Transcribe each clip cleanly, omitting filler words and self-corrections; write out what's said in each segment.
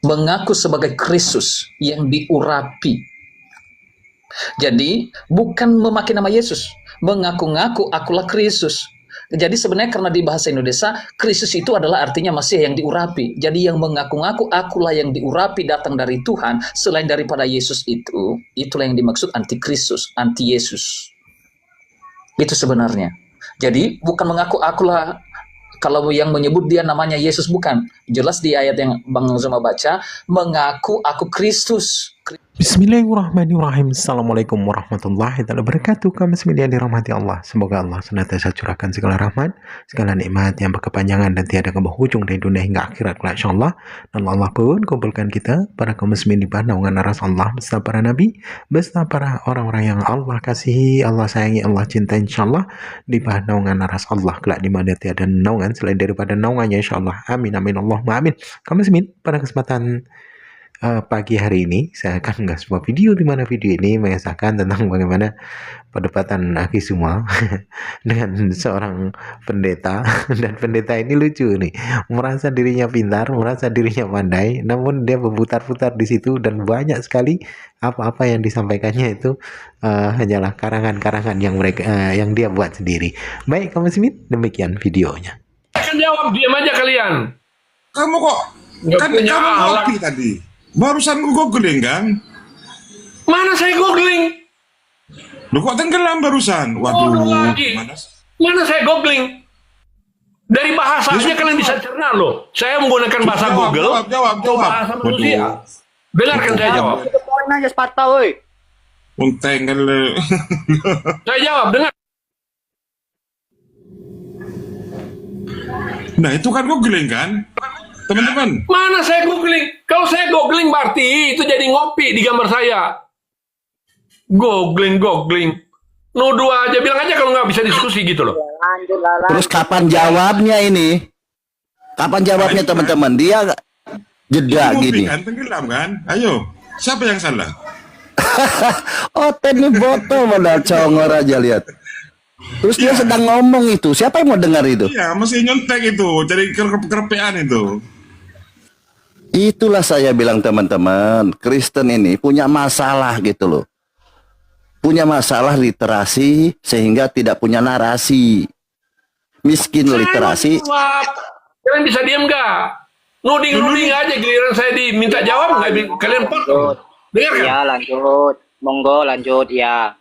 mengaku sebagai Kristus yang diurapi. Jadi bukan memakai nama Yesus, mengaku-ngaku akulah Kristus. Jadi sebenarnya karena di bahasa Indonesia Kristus itu adalah artinya Masias yang diurapi. Jadi yang mengaku-ngaku akulah yang diurapi datang dari Tuhan selain daripada Yesus itu, itulah yang dimaksud anti-Kristus, anti-Yesus. Itu sebenarnya. Jadi bukan mengaku akulah, kalau yang menyebut dia namanya Yesus, bukan. Jelas di ayat yang Bang Zuma baca, mengaku aku Kristus. Bismillahirrahmanirrahim. Assalamualaikum warahmatullahi wabarakatuh. Kami semua dirahmati Allah. Semoga Allah senantiasa curahkan segala rahmat, segala nikmat yang berkepanjangan dan tiada berhujung dari dunia hingga akhirat kelak insyaallah. Dan Allah pun kumpulkan kita para kaum muslimin di bawah naungan aras Allah beserta para nabi, beserta para orang-orang yang Allah kasihi, Allah sayangi, Allah cintai insyaallah di bawah naungan aras Allah kelak di mana tiada naungan selain daripada naungannya insyaallah. Amin amin Allahumma amin. Kaum muslimin, pada kesempatan pagi hari ini saya akan mengunggah sebuah video di mana video ini mengisahkan tentang bagaimana perdebatan Aki Suma dengan seorang pendeta, dan pendeta ini lucu nih, merasa dirinya pintar, merasa dirinya pandai, namun dia berputar-putar di situ dan banyak sekali apa-apa yang disampaikannya itu hanyalah karangan-karangan yang mereka yang dia buat sendiri. Baik kamu Smith, demikian videonya. Kan jawab, diam aja kalian. Kamu kok kan kamu ngopi tadi. Barusan gue googling kan? Mana saya googling? Lu kok tenggelam barusan? Waduh, mana saya googling? Dari bahasanya kalian bisa cerna loh. Saya menggunakan bahasa Google. Jawab. Bahasa manusia. Dengarkan saya jawab. Poin aja sepatah, woi. Untengel. Saya jawab, dengar. Nah itu kan googling kan? Teman-teman. Mana saya googling? Kalau saya googling berarti itu jadi ngopi di gambar saya. Googling. Nuduh aja, bilang aja kalau nggak bisa diskusi gitu loh. Lanjut lah. Terus kapan jawabnya ini? Kapan jawabnya teman-teman? Dia jeda gini. Kan tenggelam kan? Ayo, siapa yang salah? Oh, ini botol modal congor aja lihat. Terus dia sedang ngomong itu. Siapa yang mau dengar itu? Iya, masih nyontek itu, jadi kerepean itu. Itulah saya bilang teman-teman, Kristen ini punya masalah gitu loh. Punya masalah literasi sehingga tidak punya narasi. Miskin literasi. Kalian bisa diam nggak? Nuding aja, giliran saya diminta jawab nggak? Kalian potong. Dengarkan. Ya lanjut, monggo lanjut ya.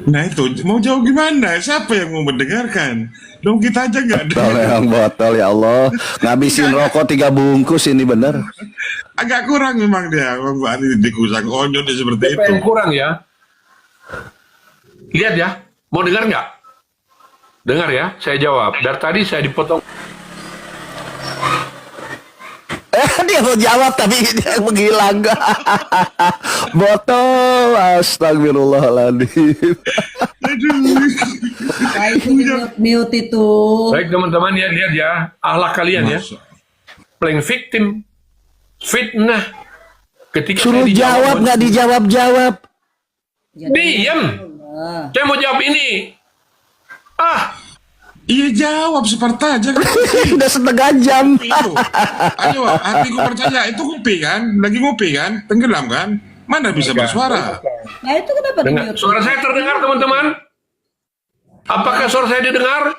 Nah itu, mau jawab gimana? Siapa yang mau mendengarkan? Dong kita aja nggak ada. Botol ya Allah. Ngabisin rokok 3 bungkus ini bener. Agak kurang memang dia. Dikusang onyol seperti itu. Yang kurang ya. Lihat ya. Mau dengar nggak? Dengar ya, saya jawab. Dari tadi saya dipotong. Dia mau jawab tapi dia menghilang. Botol, astagfirullahaladzim. Mute itu. Baik teman-teman ya, lihat ya. Akhlak kalian ya. Playing victim. Fitnah. Ketika suruh jawab nggak dijawab-jawab. Diam. Saya mau jawab ini. Iya jawab seperti aja kan. Udah setengah jam. Ayo, hatiku percaya itu ngopi kan, lagi ngopi kan, tenggelam kan, mana bisa bersuara. Nah itu kenapa dengar. Suara saya terdengar teman-teman? Apakah suara saya didengar?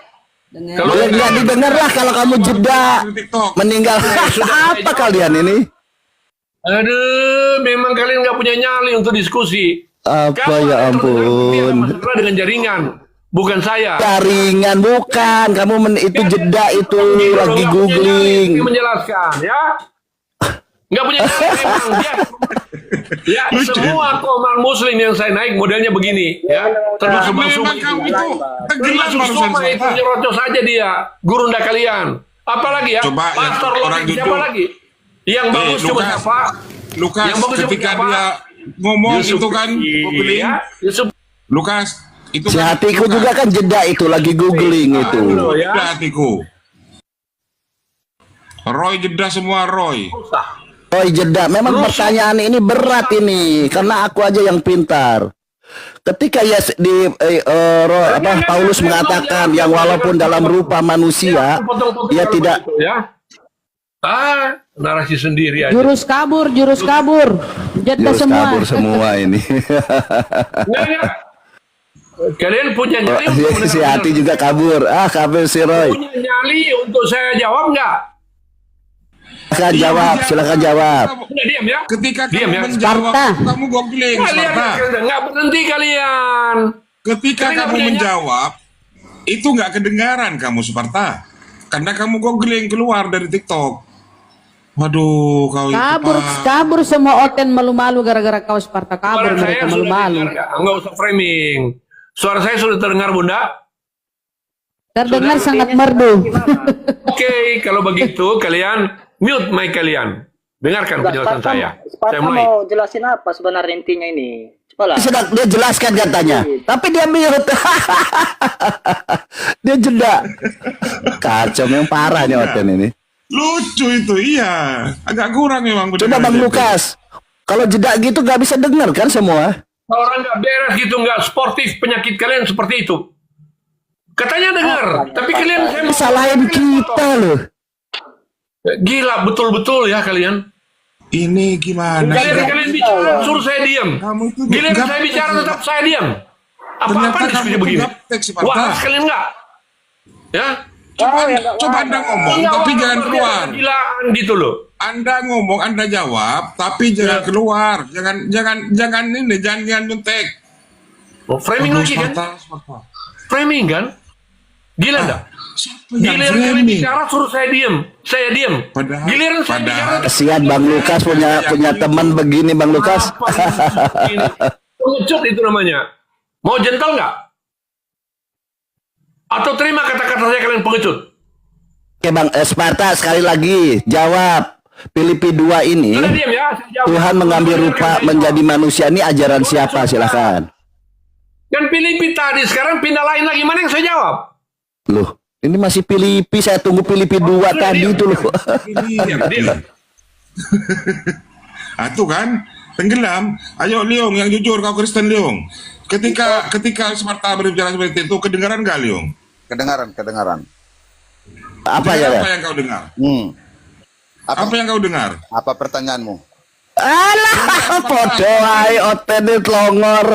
Dengar. Kalau nggak didengar lah kalau kamu jeda meninggal. Apa kalian ini? Aduh, memang kalian nggak punya nyali untuk diskusi. Apa ya ampun. Dengan jaringan. Bukan saya. Jaringan bukan. Kamu itu jeda itu lagi googling. Menjelaskan ya. Nggak punya memang dia. Ya semua koman muslim yang saya naik modelnya begini ya. Termasuk Bang Suma itu nyerocos saja dia. Gurunda kalian. Apalagi ya. Coba Pastor orang siapa lagi? Yang bagus cuma siapa? Lukas ketika dia ngomong itu kan googling. Lukas itu si hatiku juga kan jeda itu lagi googling itu. Jeda hatiku. Roy jeda semua Roy. Roy jeda. Memang pertanyaan ini berat ini karena aku aja yang pintar. Ketika ya Paulus mengatakan yang walaupun dalam rupa manusia dia tidak Narasi sendiri aja. Jurus kabur. Jeda Jurus semua. kabur semua ini. Enggak. Kalian punya nyali untuk Si Hati juga kabur. Kabur si Roy. punya nyali untuk saya jawab nggak? Silakan jawab. Udah diam ya. Ketika Diam kamu ya. menjawab, Sparta. kamu googling, Kalian Sparta. nggak berhenti kalian. Ketika Kalian kamu punya menjawab, itu nggak kedengaran kamu, Sparta. Karena kamu googling keluar dari TikTok. Waduh, kau itu, Pak. Kabur semua Oten malu-malu gara-gara kau Sparta kabur Suara mereka saya sudah malu-malu. dengar nggak? Nggak usah framing. Suara saya sudah terdengar, Bunda. Terdengar sangat merdu. Oke, kalau begitu kalian mute mic kalian. Dengarkan penjelasan saya. Saya Sparta mulai. mau jelasin apa sebenarnya intinya ini? Coba lah. Sedang dia jelaskan katanya, tapi dia mute. Dia jeda. Kacau yang parah nih Oten ini. Lucu itu, iya. Agak kurang memang. Coba Bang Lukas, kalau jeda gitu nggak bisa dengar kan semua? Orang nggak beres gitu, nggak sportif penyakit kalian seperti itu. Katanya dengar, tapi kalian saya mau Salahin kita loh. gila betul-betul ya kalian. Ini gimana? Kalian bicara, suruh saya diam. Kamu itu Giliran saya gaptek bicara itu. tetap saya diam. Ternyata Apa-apa diskusi kamu itu begini. gaptek, Sparta. Wah, kalian nggak? Ya? Coba Anda ngomong, tapi jangan keluar. Gilaan gitu loh. Anda ngomong, Anda jawab, tapi jangan keluar. Jangan nyontek. Oh, framing Aduh, lagi kan? Sparta. Framing kan? Gila enggak? Siapa yang Giliran kalian framing? bicara suruh saya diam. Saya diam. Giliran saya bicara Kasihan Bang Lukas punya teman begini Bang Lukas. ini. Pengecut itu namanya. Mau gentle nggak? Atau terima kata-kata saya kalian pengecut? Oke Bang Sparta, sekali lagi jawab. Filipi 2 ini Sudah diam ya. Saya jawab. Tuhan mengambil rupa menjadi manusia, ini ajaran siapa? Silahkan. Kan Filipi tadi, sekarang pindah lain lagi. Mana yang saya jawab? Loh, ini masih Filipi, saya tunggu Filipi 2 tadi itu loh. Diam. Itu kan tenggelam. Ayo Leong, yang jujur, kau Kristen Leong. Ketika Sparta berbicara seperti itu, kedengaran nggak Leong? Kedengaran. Apa ya? Apa yang kau dengar? Apa yang kau dengar? Apa pertanyaanmu? Alah, podo ae Oten longor.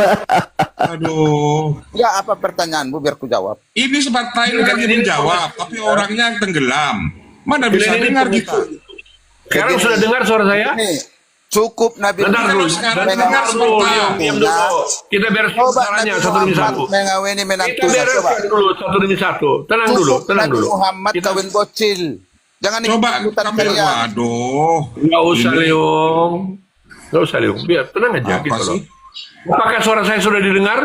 Aduh. Ya, apa pertanyaanmu biar ku jawab. Ini Sparta ini lagi menjawab, tapi orangnya tenggelam. Mana bisa dengar kita? Sekarang sudah dengar suara saya? Nih, cukup Nabi Bentar dulu, sekarang bentar dengar dulu, Sparta. diam dulu. Kita bereskan Coba caranya Nabi satu demi Muhammad satu. mengawini Kita menantunya. Coba. bereskan dulu satu demi satu. Tenang dulu, Cukup tenang Nabi dulu. Muhammad Kita kawin bocil. Jangan Coba ikut-ikutan kamera, kalian. waduh. nggak usah Leong, nggak usah Leong. Biar tenang aja Apa gitu loh. sih? Apakah suara saya sudah didengar?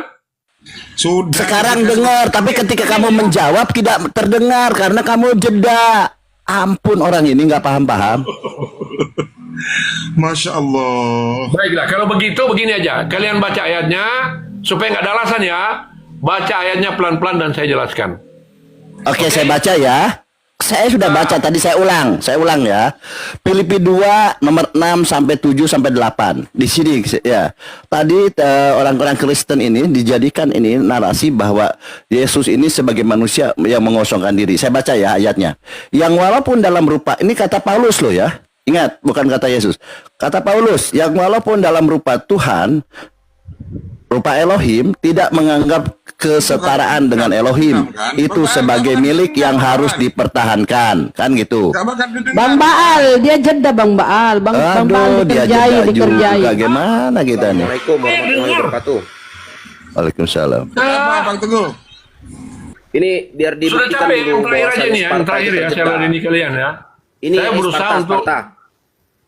Sudah. Sekarang dengar, tapi ketika kamu menjawab tidak terdengar karena kamu jeda. Ampun, orang ini nggak paham-paham. Masya Allah. Baiklah, kalau begitu begini aja. Kalian baca ayatnya supaya nggak ada alasan ya. Baca ayatnya pelan-pelan dan saya jelaskan. Oke, saya baca ya. Saya sudah baca tadi, saya ulang ya. Filipi 2 nomor 6 sampai 7 sampai 8. Di sini ya. Tadi orang-orang Kristen ini dijadikan ini narasi bahwa Yesus ini sebagai manusia yang mengosongkan diri. Saya baca ya ayatnya. Yang walaupun dalam rupa, ini kata Paulus loh ya. Ingat, bukan kata Yesus. Kata Paulus, yang walaupun dalam rupa Tuhan, rupa Elohim, tidak menganggap kesetaraan dengan Elohim itu sebagai milik yang harus dipertahankan, kan gitu. Bang Baal, dia jeda Bang Baal. Bang Baal dia dikerjai. juga. Gimana kita nih? Assalamualaikum warahmatullahi wabarakatuh. Waalaikumsalam. Apa Bang Teguh? Ini biar Sudah dibuktikan capek, dulu yang terakhir aja bahwasannya nih, yang Sparta terakhir itu ya, saya terjeda. ini kalian ya. Ini Saya berusaha untuk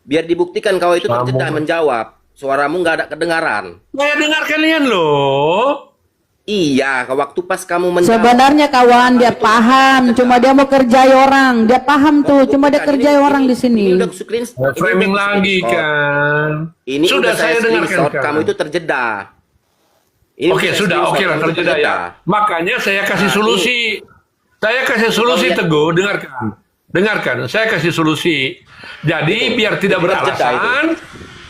biar dibuktikan kau itu terjeda menjawab. Suaramu nggak ada kedengaran. Saya dengar kalian loh. Iya, waktu pas kamu menjawab. Sebenarnya kawan dia paham, cuma dia mau kerjai orang. Dia paham tuh, cuma dia kerjai orang di sini. Ini udah screenshot. Framing lagi kan. Ini Sudah udah saya dengarkan screenshot, kan. kamu itu terjeda. Ini Oke, udah sudah, screenshot, oke lah kamu itu terjeda ya. Makanya saya kasih solusi. Saya kasih solusi Teguh, dengarkan. Dengarkan, saya kasih solusi. Jadi biar tidak beralasan,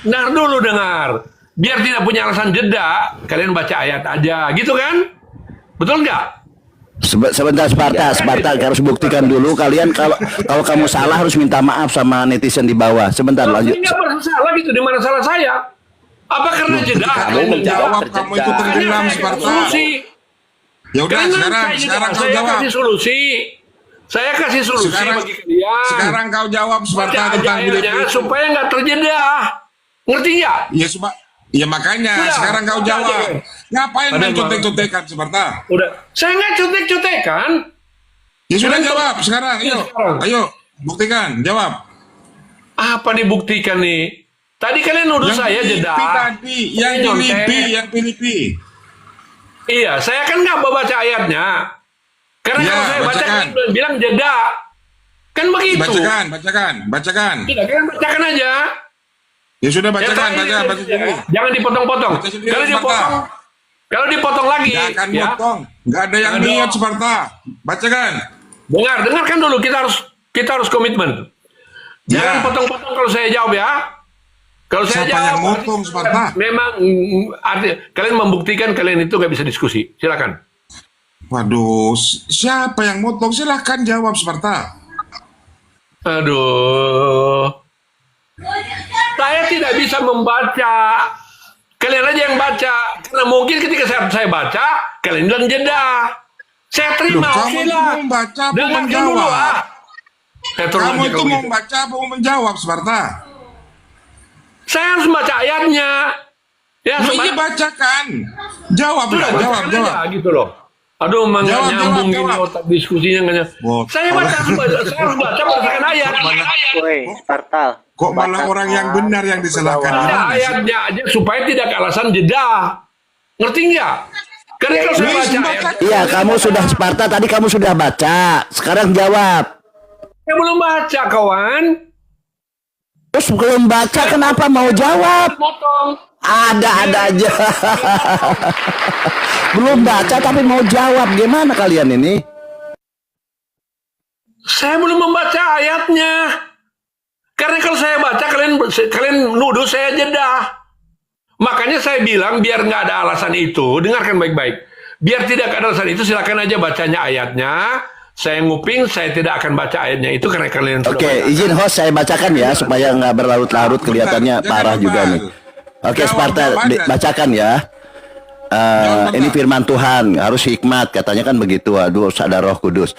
nah dulu dengar. Biar tidak punya alasan jeda, kalian baca ayat aja, gitu kan? Betul nggak? Sebentar Sparta harus buktikan dulu kalian kalau kamu salah harus minta maaf sama netizen di bawah. Sebentar lanjut. Nggak bersalah gitu, di mana salah saya? Apa karena jeda? Kamu menjawab Kamu itu tenggelam, Sparta. Solusi. Ya udah, sekarang kau saya jawab. kasih solusi. Saya kasih solusi bagi kalian. Sekarang kau jawab, Sparta, Baca tentang aja video ayatnya itu. supaya nggak terjeda. Ngerti nggak? Ya makanya Sudah, sekarang kau baca jawab. aja. Ngapain Ada main contek-contekan, Sparta? Udah. Saya nggak contek-contekan. Ya sudah, Kalian jawab sekarang. Iya, Ayo, sekarang. ayo, buktikan, jawab. Apa dibuktikan nih? Tadi kalian nuduh saya jeda. Tadi, yang Saya nyontek. Filipi. Iya, saya kan nggak baca ayatnya. Karena Ya, kalau saya baca bacakan. kan bilang jeda. Kan begitu. Bacakan. Tidak, kalian bacakan aja. Ya sudah, Ya, baca tadi sendiri. Jangan dipotong-potong. Baca sendiri, Kalau Sparta. dipotong, kalau dipotong lagi, Nggak akan ya. motong. Nggak ada yang Aduh. niat, Sparta. Bacakan. Dengarkan dulu. Kita harus komitmen. Jangan Ya. potong-potong kalau saya jawab ya. Kalau saya Siapa jawab, yang motong, Sparta? memang kalian membuktikan kalian itu nggak bisa diskusi. Silakan. Waduh, siapa yang motong? Silahkan jawab, Sparta. Aduh. Saya tidak bisa membaca. Kalian aja yang baca. Karena mungkin ketika saya baca, kalian bilang jeda. Saya terima, Loh, oke kamu itu lah. mau membaca apa Dengarkan menjawab? dulu, ah. Saya turun Kamu aja itu kalau mau gitu. membaca apa mau menjawab, Sparta? Saya harus baca ayatnya. Ya, Nah, iya, bacakan. Jawab, sudah, jawab, bacakan jawab. aja gitu loh. Aduh, emang nggak Jawab, nyambung jawab, gini jawab. otak diskusinya nggak nyambung. Wah, Saya harus baca berdasarkan ayat. Woi, Sparta. Kok malah orang yang benar yang disalahkan? Ada Gimana sih? ayatnya aja supaya tidak ke alasan jeda. Ngerti nggak? Karena kalau saya baca ayat, Iya, kamu sudah Sparta tadi kamu sudah baca. Sekarang jawab. saya belum baca, kawan. Terus belum baca kenapa mau jawab? Potong. Ada aja. Belum baca tapi mau jawab. Gimana kalian ini? Saya belum membaca ayatnya. Karena kalau saya baca, kalian nuduh saya jeda. Makanya saya bilang biar nggak ada alasan itu, dengarkan baik-baik. Biar tidak ada alasan itu, silakan aja bacanya ayatnya. Saya nguping, saya tidak akan baca ayatnya itu karena kalian sudah Oke, baca. izin host saya bacakan ya supaya nggak berlarut-larut kelihatannya Jangan parah lupa. juga nih. Oke, Jawab Sparta jawabannya. bacakan ya. Ini firman Tuhan harus hikmat katanya kan begitu. Aduh, ada Roh Kudus.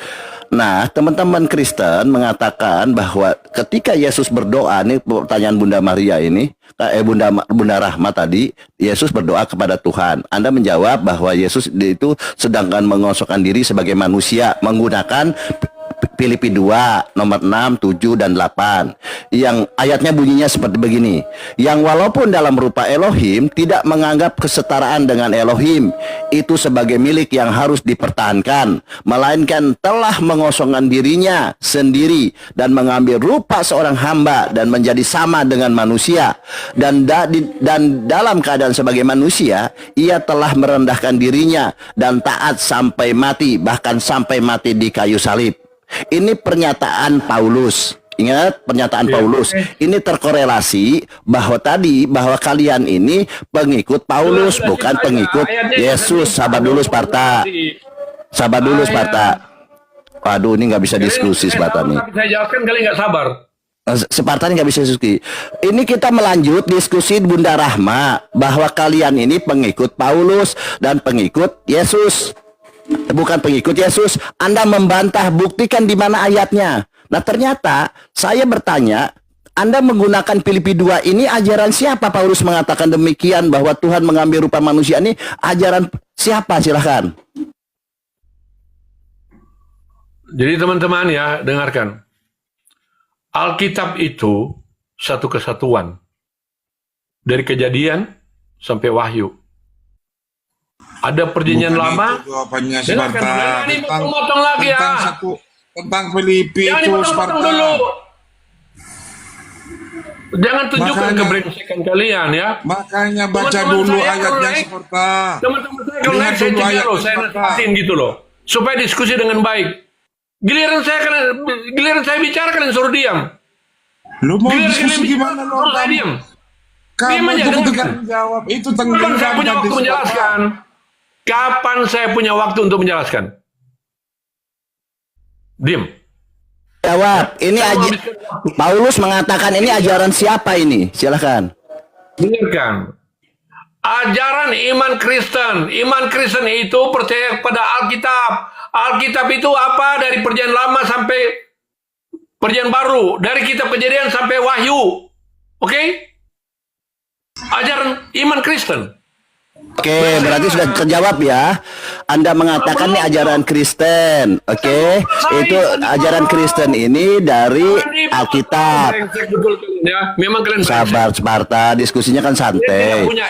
Nah, teman-teman Kristen mengatakan bahwa ketika Yesus berdoa, ini pertanyaan Bunda Maria ini, Bunda Rahma tadi, Yesus berdoa kepada Tuhan. Anda menjawab bahwa Yesus itu sedangkan mengosongkan diri sebagai manusia menggunakan Filipi 2 nomor 6, 7 dan 8. Yang ayatnya bunyinya seperti begini. Yang walaupun dalam rupa Elohim tidak menganggap kesetaraan dengan Elohim itu sebagai milik yang harus dipertahankan, melainkan telah mengosongkan dirinya sendiri dan mengambil rupa seorang hamba dan menjadi sama dengan manusia. Dan dalam keadaan sebagai manusia, ia telah merendahkan dirinya dan taat sampai mati, bahkan sampai mati di kayu salib. Ini pernyataan Paulus. Ingat pernyataan Paulus. Ini terkorelasi bahwa kalian ini pengikut Paulus, bukan pengikut Yesus. Sabar dulu Sparta. Sabar dulu Sparta. Waduh, ini nggak bisa diskusi Sparta nih. Saya jelaskan kali nggak sabar. Sparta ini nggak bisa diskusi. Ini kita melanjut diskusi Bunda Rahma bahwa kalian ini pengikut Paulus dan pengikut Yesus. Bukan pengikut Yesus. Anda membantah, buktikan di mana ayatnya. Nah, ternyata saya bertanya, Anda menggunakan Filipi 2 ini ajaran siapa? Paulus mengatakan demikian bahwa Tuhan mengambil rupa manusia ini ajaran siapa? Silahkan. Jadi teman-teman ya, dengarkan. Alkitab itu satu kesatuan. Dari Kejadian sampai Wahyu. Ada perjanjian Bukan lama. itu jawabannya, Dengarkan, Sparta. jangan dipotong-potong lagi ya. Tentang Filipi Jangan itu, dipotong-potong Sparta. dulu. Jangan tunjukkan Makanya- kebrengsekan kalian ya. Makanya baca Teman-teman dulu saya kalau ayatnya, naik- Sparta. Teman-teman saya kalau Lihat naik saya dulu cegah ayatnya, loh, saya Sparta. nasihatin gitu loh. Supaya diskusi dengan baik. Giliran saya bicara kalian suruh diam. Lu mau Giliran diskusi kalian gimana lo? suruh saya diam. Diam Kamu aja, itu ketika dengarkan. menjawab itu Kapan saya punya waktu menjelaskan? Kapan saya punya waktu untuk menjelaskan? Diam. Jawab. Ini Paulus mengatakan ini ajaran siapa ini? Silakan. Dengarkan. Ajaran iman Kristen. Iman Kristen itu percaya kepada Alkitab. Alkitab itu apa? Dari Perjanjian Lama sampai Perjanjian Baru. Dari Kitab Kejadian sampai Wahyu. Oke? Ajaran iman Kristen. Oke, berarti sudah terjawab ya. Anda mengatakan ini ajaran Kristen. Oke, itu ajaran Kristen ini dari Alkitab. Ya, memang kalian Sabar Sparta, diskusinya kan tidak santai. punya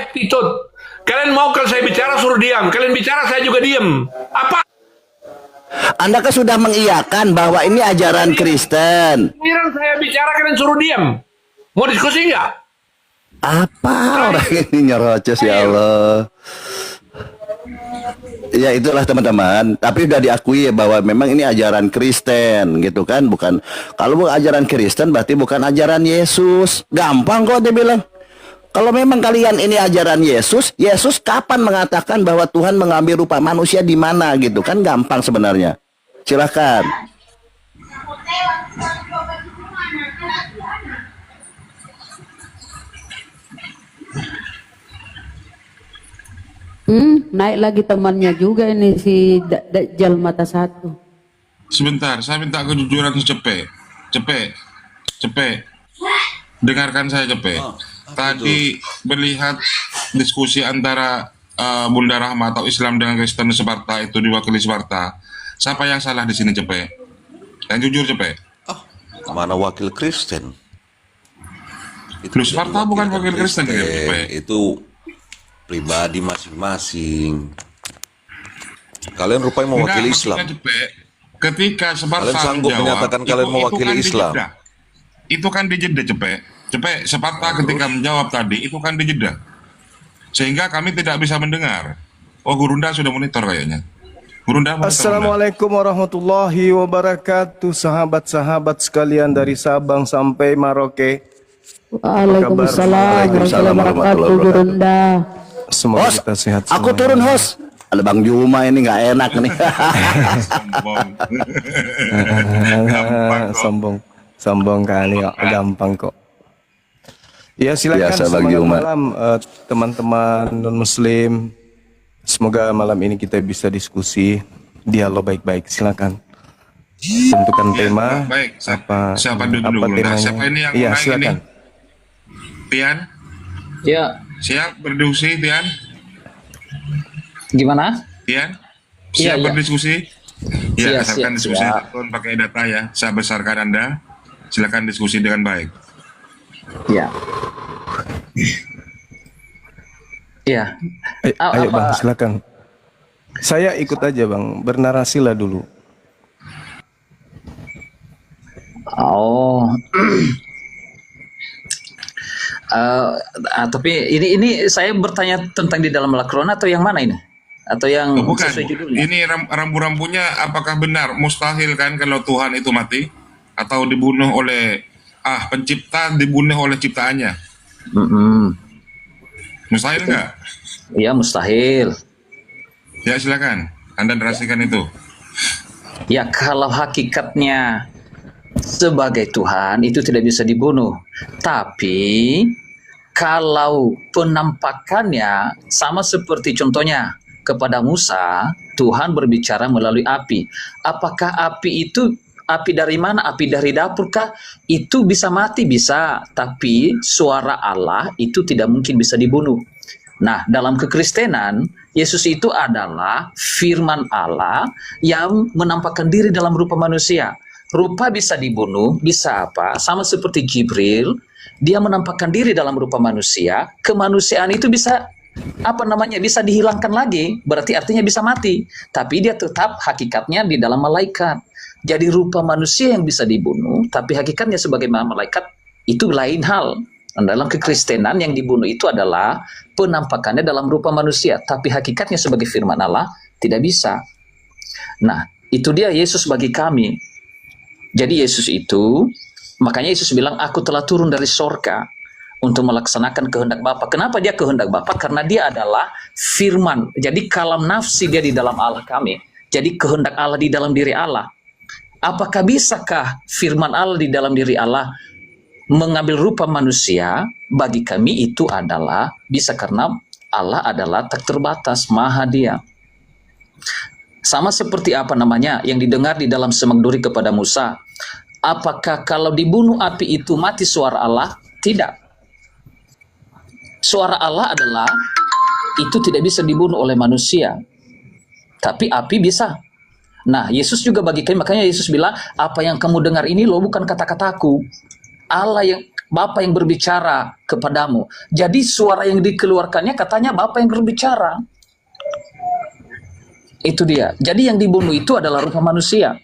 attitude. Kalian mau kalau saya bicara suruh diam. Kalian bicara saya juga diam. Apa? Anda kan sudah mengiyakan bahwa ini ajaran Kristen. Giliran saya bicara kalian suruh diam. Mau diskusi nggak? Apa orang ini nyerocos ya Allah. Ya itulah teman-teman. Tapi sudah diakui bahwa memang ini ajaran Kristen gitu kan. Bukan, kalau ajaran Kristen berarti bukan ajaran Yesus. Gampang kok dia bilang. Kalau memang kalian ini ajaran Yesus, Yesus kapan mengatakan bahwa Tuhan mengambil rupa manusia di mana gitu kan, gampang sebenarnya. Silakan. Naik lagi temannya juga ini si Dajjal mata satu. Sebentar, saya minta kejujuran Cepe. Cepe. Dengarkan saya Cepe. Tadi melihat diskusi antara Bunda Rahma atau Islam dengan Kristen Sparta itu diwakili Sparta. Siapa yang salah di sini Cepe? Yang jujur Cepe. Mana wakil Kristen? Lu Sparta bukan wakil Kristen ya, Cepe. Itu pribadi masing-masing. Kalian rupanya mewakili Islam. Cepe, ketika Sparta Kalian sanggup menjawab, menyatakan kalian mewakili kan Islam. Itu kan dijeda Cepe. Sparta ketika menjawab tadi itu kan dijeda. Sehingga kami tidak bisa mendengar. Oh, Gurunda sudah monitor kayaknya. Gurunda monitor. Assalamualaikum warahmatullahi wabarakatuh, sahabat-sahabat sekalian dari Sabang sampai Maroke. Waalaikumsalam warahmatullahi wabarakatuh, Gurunda. Semoga Host, kita sehat aku semuanya. turun host. Ada Bang Juma ini nggak enak nih. Sombong kali kok, gampang kok. Ya silakan, Biasa, Bang semangat Juma. malam teman-teman non Muslim. Semoga malam ini kita bisa diskusi, dialog baik-baik. Silakan. Tentukan tema. Baik. Siapa dulu? apa temanya? Siapa ini yang Iya, naik silakan. ini? Tian? Ya, Siap berdiskusi, Tian? gimana? Tian? Iya, Siap iya. berdiskusi? Ya, Iya, asalkan siap, diskusi siap. telepon pakai data ya. Saya besarkan Anda. Silakan diskusi dengan baik. Ya. Ya. Ayo Bang, silakan. Saya ikut aja Bang, bernarasilah dulu. Oh. Tapi ini saya bertanya tentang di dalam Al-Quran atau yang mana ini? Atau yang Bukan. sesuai judulnya? Ini rambu-rambunya apakah benar? Mustahil kan kalau Tuhan itu mati atau dibunuh oleh pencipta, dibunuh oleh ciptaannya? Mustahil nggak? Iya, mustahil. Ya silakan. Anda narasikan itu. Ya, kalau hakikatnya sebagai Tuhan itu tidak bisa dibunuh. Tapi kalau penampakannya sama seperti contohnya kepada Musa, Tuhan berbicara melalui api. Apakah api itu api dari mana? Api dari dapur kah? Itu bisa mati, bisa. Tapi suara Allah itu tidak mungkin bisa dibunuh. Nah, dalam kekristenan, Yesus itu adalah firman Allah yang menampakkan diri dalam rupa manusia. Rupa bisa dibunuh, bisa apa? Sama seperti Jibril, dia menampakkan diri dalam rupa manusia. Kemanusiaan itu bisa bisa dihilangkan lagi, berarti artinya bisa mati. Tapi dia tetap hakikatnya di dalam malaikat. Jadi rupa manusia yang bisa dibunuh, tapi hakikatnya sebagai malaikat itu lain hal. Dan dalam kekristenan yang dibunuh itu adalah penampakannya dalam rupa manusia, tapi hakikatnya sebagai firman Allah tidak bisa. Nah, itu dia Yesus bagi kami. Jadi Yesus itu, makanya Yesus bilang, aku telah turun dari sorga untuk melaksanakan kehendak Bapa. Kenapa dia kehendak Bapa? Karena dia adalah firman. Jadi kalam nafsi dia di dalam Allah kami. Jadi kehendak Allah di dalam diri Allah. Apakah bisakah firman Allah di dalam diri Allah mengambil rupa manusia? Bagi kami itu adalah bisa, karena Allah adalah tak terbatas, maha dia. Sama seperti apa namanya yang didengar di dalam semak duri kepada Musa. Apakah kalau dibunuh api itu mati suara Allah? Tidak. Suara Allah adalah itu tidak bisa dibunuh oleh manusia, tapi api bisa. Nah, Yesus juga bagi kami, makanya Yesus bilang, apa yang kamu dengar ini loh bukan kata-kataku, Allah yang Bapa yang berbicara kepadamu. Jadi suara yang dikeluarkannya katanya Bapa yang berbicara. Itu dia. Jadi yang dibunuh itu adalah rupa manusia.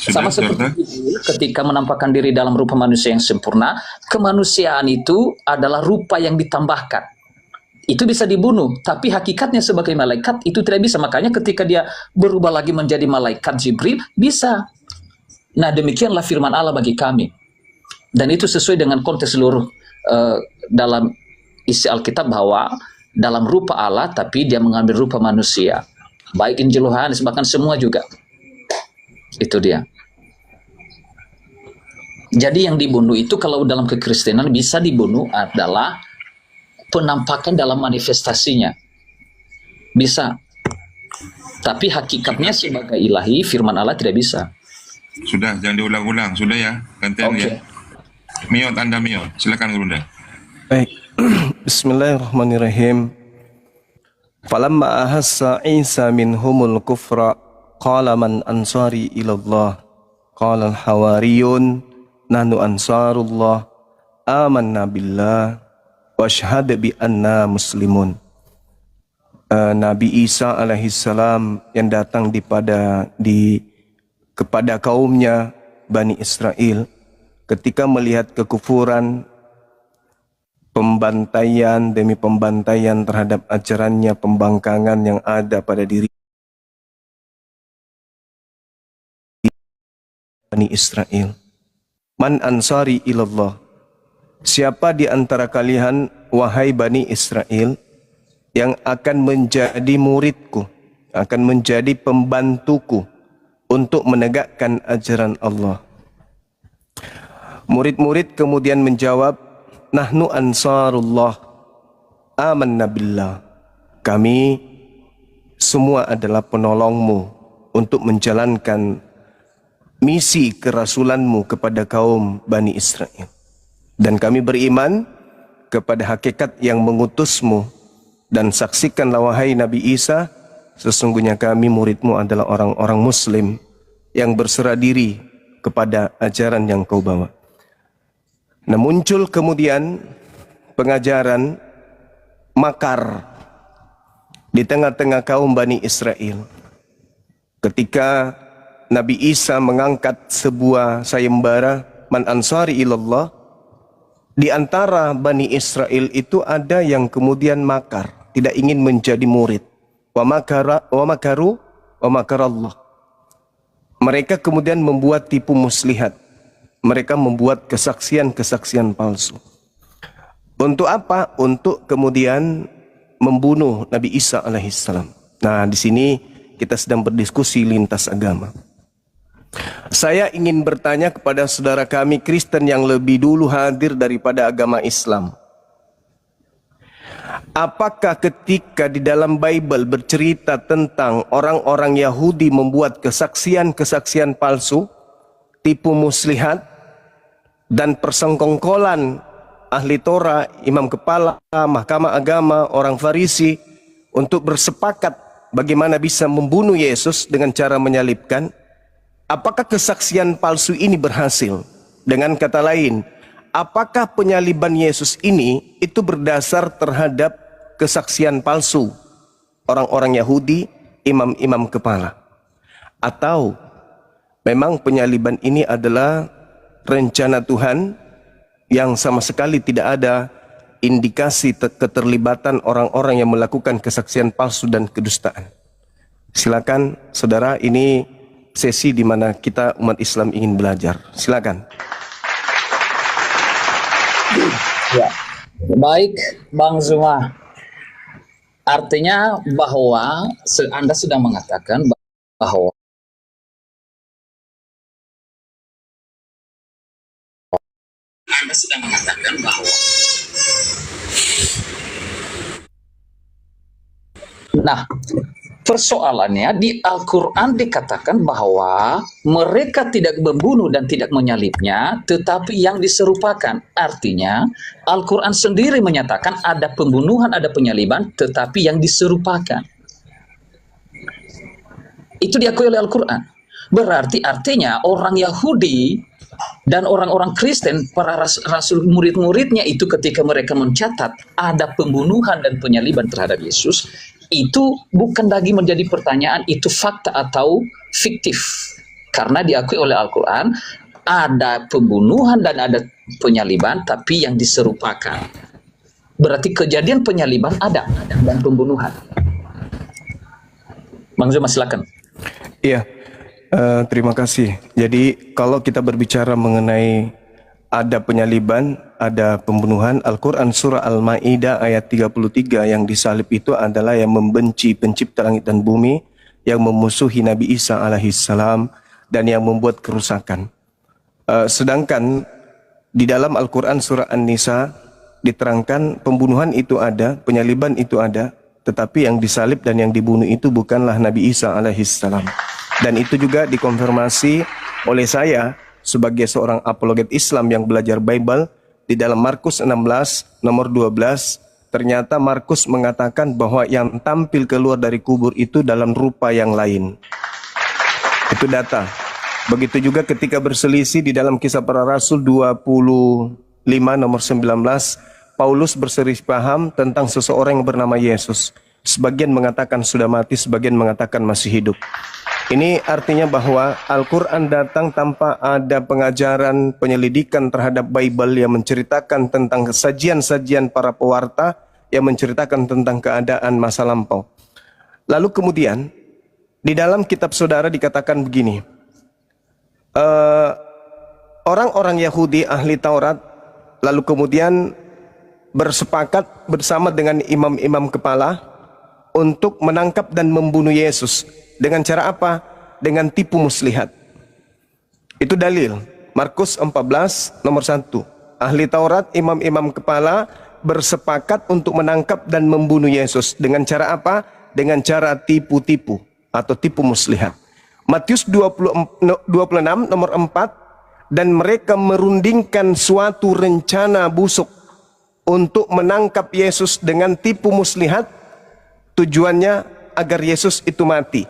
Sama seperti itu, ketika menampakkan diri dalam rupa manusia yang sempurna, kemanusiaan itu adalah rupa yang ditambahkan. Itu bisa dibunuh, tapi hakikatnya sebagai malaikat itu tidak bisa. Makanya ketika dia berubah lagi menjadi malaikat Jibril, bisa. Nah, demikianlah firman Allah bagi kami. Dan itu sesuai dengan konteks seluruh dalam isi Alkitab, bahwa dalam rupa Allah, tapi dia mengambil rupa manusia. Baik Injil Yohanes, bahkan semua juga. Itu dia. Jadi yang dibunuh itu kalau dalam kekristenan bisa dibunuh adalah penampakan dalam manifestasinya. Bisa. Tapi hakikatnya sebagai ilahi, firman Allah tidak bisa. Sudah, jangan diulang-ulang. Sudah ya, gantian ya. Miot, Anda Miot. Silakan Bunda. Baik. Bismillahirrahmanirrahim. Falamma ahassa Isa minhumul kufra qala man ansari ilallah qala al-hawariyun nahnu ansarullah amanna billah washhad bi anna muslimun. Nabi Isa alaihissalam yang datang kepada kaumnya Bani Israel ketika melihat kekufuran, pembantaian demi pembantaian terhadap ajarannya, pembangkangan yang ada pada diri Bani Israel. Man ansari ilallah. Siapa di antara kalian, wahai Bani Israel, yang akan menjadi muridku, akan menjadi pembantuku untuk menegakkan ajaran Allah? Murid-murid kemudian menjawab, nahnu ansarullah amanna billah. Kami semua adalah penolongmu untuk menjalankan misi kerasulanmu kepada kaum Bani Israel. Dan kami beriman kepada hakikat yang mengutusmu. Dan saksikanlah wahai Nabi Isa, sesungguhnya kami muridmu adalah orang-orang muslim yang berserah diri kepada ajaran yang kau bawa. Nah, muncul kemudian pengajaran makar di tengah-tengah kaum Bani Israel. Ketika Nabi Isa mengangkat sebuah sayembara, man ansari ilallah, di antara Bani Israel itu ada yang kemudian makar, tidak ingin menjadi murid. Wa makaru wa makarallah. Mereka kemudian membuat tipu muslihat. Mereka membuat kesaksian-kesaksian palsu. Untuk apa? Untuk kemudian membunuh Nabi Isa alaihissalam. Nah, di sini kita sedang berdiskusi lintas agama. Saya ingin bertanya kepada saudara kami Kristen yang lebih dulu hadir daripada agama Islam. Apakah ketika di dalam Bible bercerita tentang orang-orang Yahudi membuat kesaksian-kesaksian palsu, tipu muslihat, dan persengkongkolan ahli Torah, imam kepala, mahkamah agama, orang Farisi untuk bersepakat bagaimana bisa membunuh Yesus dengan cara menyalibkan? Apakah kesaksian palsu ini berhasil? Dengan kata lain, apakah penyaliban Yesus ini itu berdasar terhadap kesaksian palsu orang-orang Yahudi, imam-imam kepala? Atau memang penyaliban ini adalah rencana Tuhan yang sama sekali tidak ada indikasi keterlibatan orang-orang yang melakukan kesaksian palsu dan kedustaan? Silakan saudara, ini sesi di mana kita umat Islam ingin belajar. Silakan. Ya. Baik, Bang Zuma. Artinya bahwa Anda sudah mengatakan bahwa menyatakan bahwa nah, persoalannya di Al-Quran dikatakan bahwa mereka tidak membunuh dan tidak menyalibnya, tetapi yang diserupakan. Artinya, Al-Quran sendiri menyatakan ada pembunuhan, ada penyaliban, tetapi yang diserupakan. Itu diakui oleh Al-Quran. Berarti artinya orang Yahudi dan orang-orang Kristen, para rasul murid-muridnya itu ketika mereka mencatat ada pembunuhan dan penyaliban terhadap Yesus, itu bukan lagi menjadi pertanyaan itu fakta atau fiktif. Karena diakui oleh Al-Quran, ada pembunuhan dan ada penyaliban, tapi yang diserupakan. Berarti kejadian penyaliban ada dan pembunuhan. Bang Zuma, silakan. Iya, terima kasih. Jadi kalau kita berbicara mengenai ada penyaliban, ada pembunuhan, Al-Quran surah Al-Ma'idah ayat 33 yang disalib itu adalah yang membenci pencipta langit dan bumi, yang memusuhi Nabi Isa alaihissalam, dan yang membuat kerusakan. Sedangkan di dalam Al-Quran surah An-Nisa diterangkan pembunuhan itu ada, penyaliban itu ada, tetapi yang disalib dan yang dibunuh itu bukanlah Nabi Isa alaihissalam. Dan itu juga dikonfirmasi oleh saya sebagai seorang apologet Islam yang belajar Bible. Di dalam Markus 16 nomor 12, ternyata Markus mengatakan bahwa yang tampil keluar dari kubur itu dalam rupa yang lain. Itu data. Begitu juga ketika berselisih di dalam Kisah Para Rasul 25 nomor 19, Paulus berselisih paham tentang seseorang yang bernama Yesus. Sebagian mengatakan sudah mati, sebagian mengatakan masih hidup. Ini artinya bahwa Al-Quran datang tanpa ada pengajaran penyelidikan terhadap Bible yang menceritakan tentang sajian-sajian para pewarta yang menceritakan tentang keadaan masa lampau. Lalu kemudian di dalam kitab saudara dikatakan begini, orang-orang Yahudi ahli Taurat lalu kemudian bersepakat bersama dengan imam-imam kepala untuk menangkap dan membunuh Yesus. Dengan cara apa? Dengan tipu muslihat. Itu dalil. Markus 14 nomor 1. Ahli Taurat, imam-imam kepala bersepakat untuk menangkap dan membunuh Yesus. Dengan cara apa? Dengan cara tipu-tipu atau tipu muslihat. Matius 26 nomor 4. Dan mereka merundingkan suatu rencana busuk untuk menangkap Yesus dengan tipu muslihat. Tujuannya agar Yesus itu mati.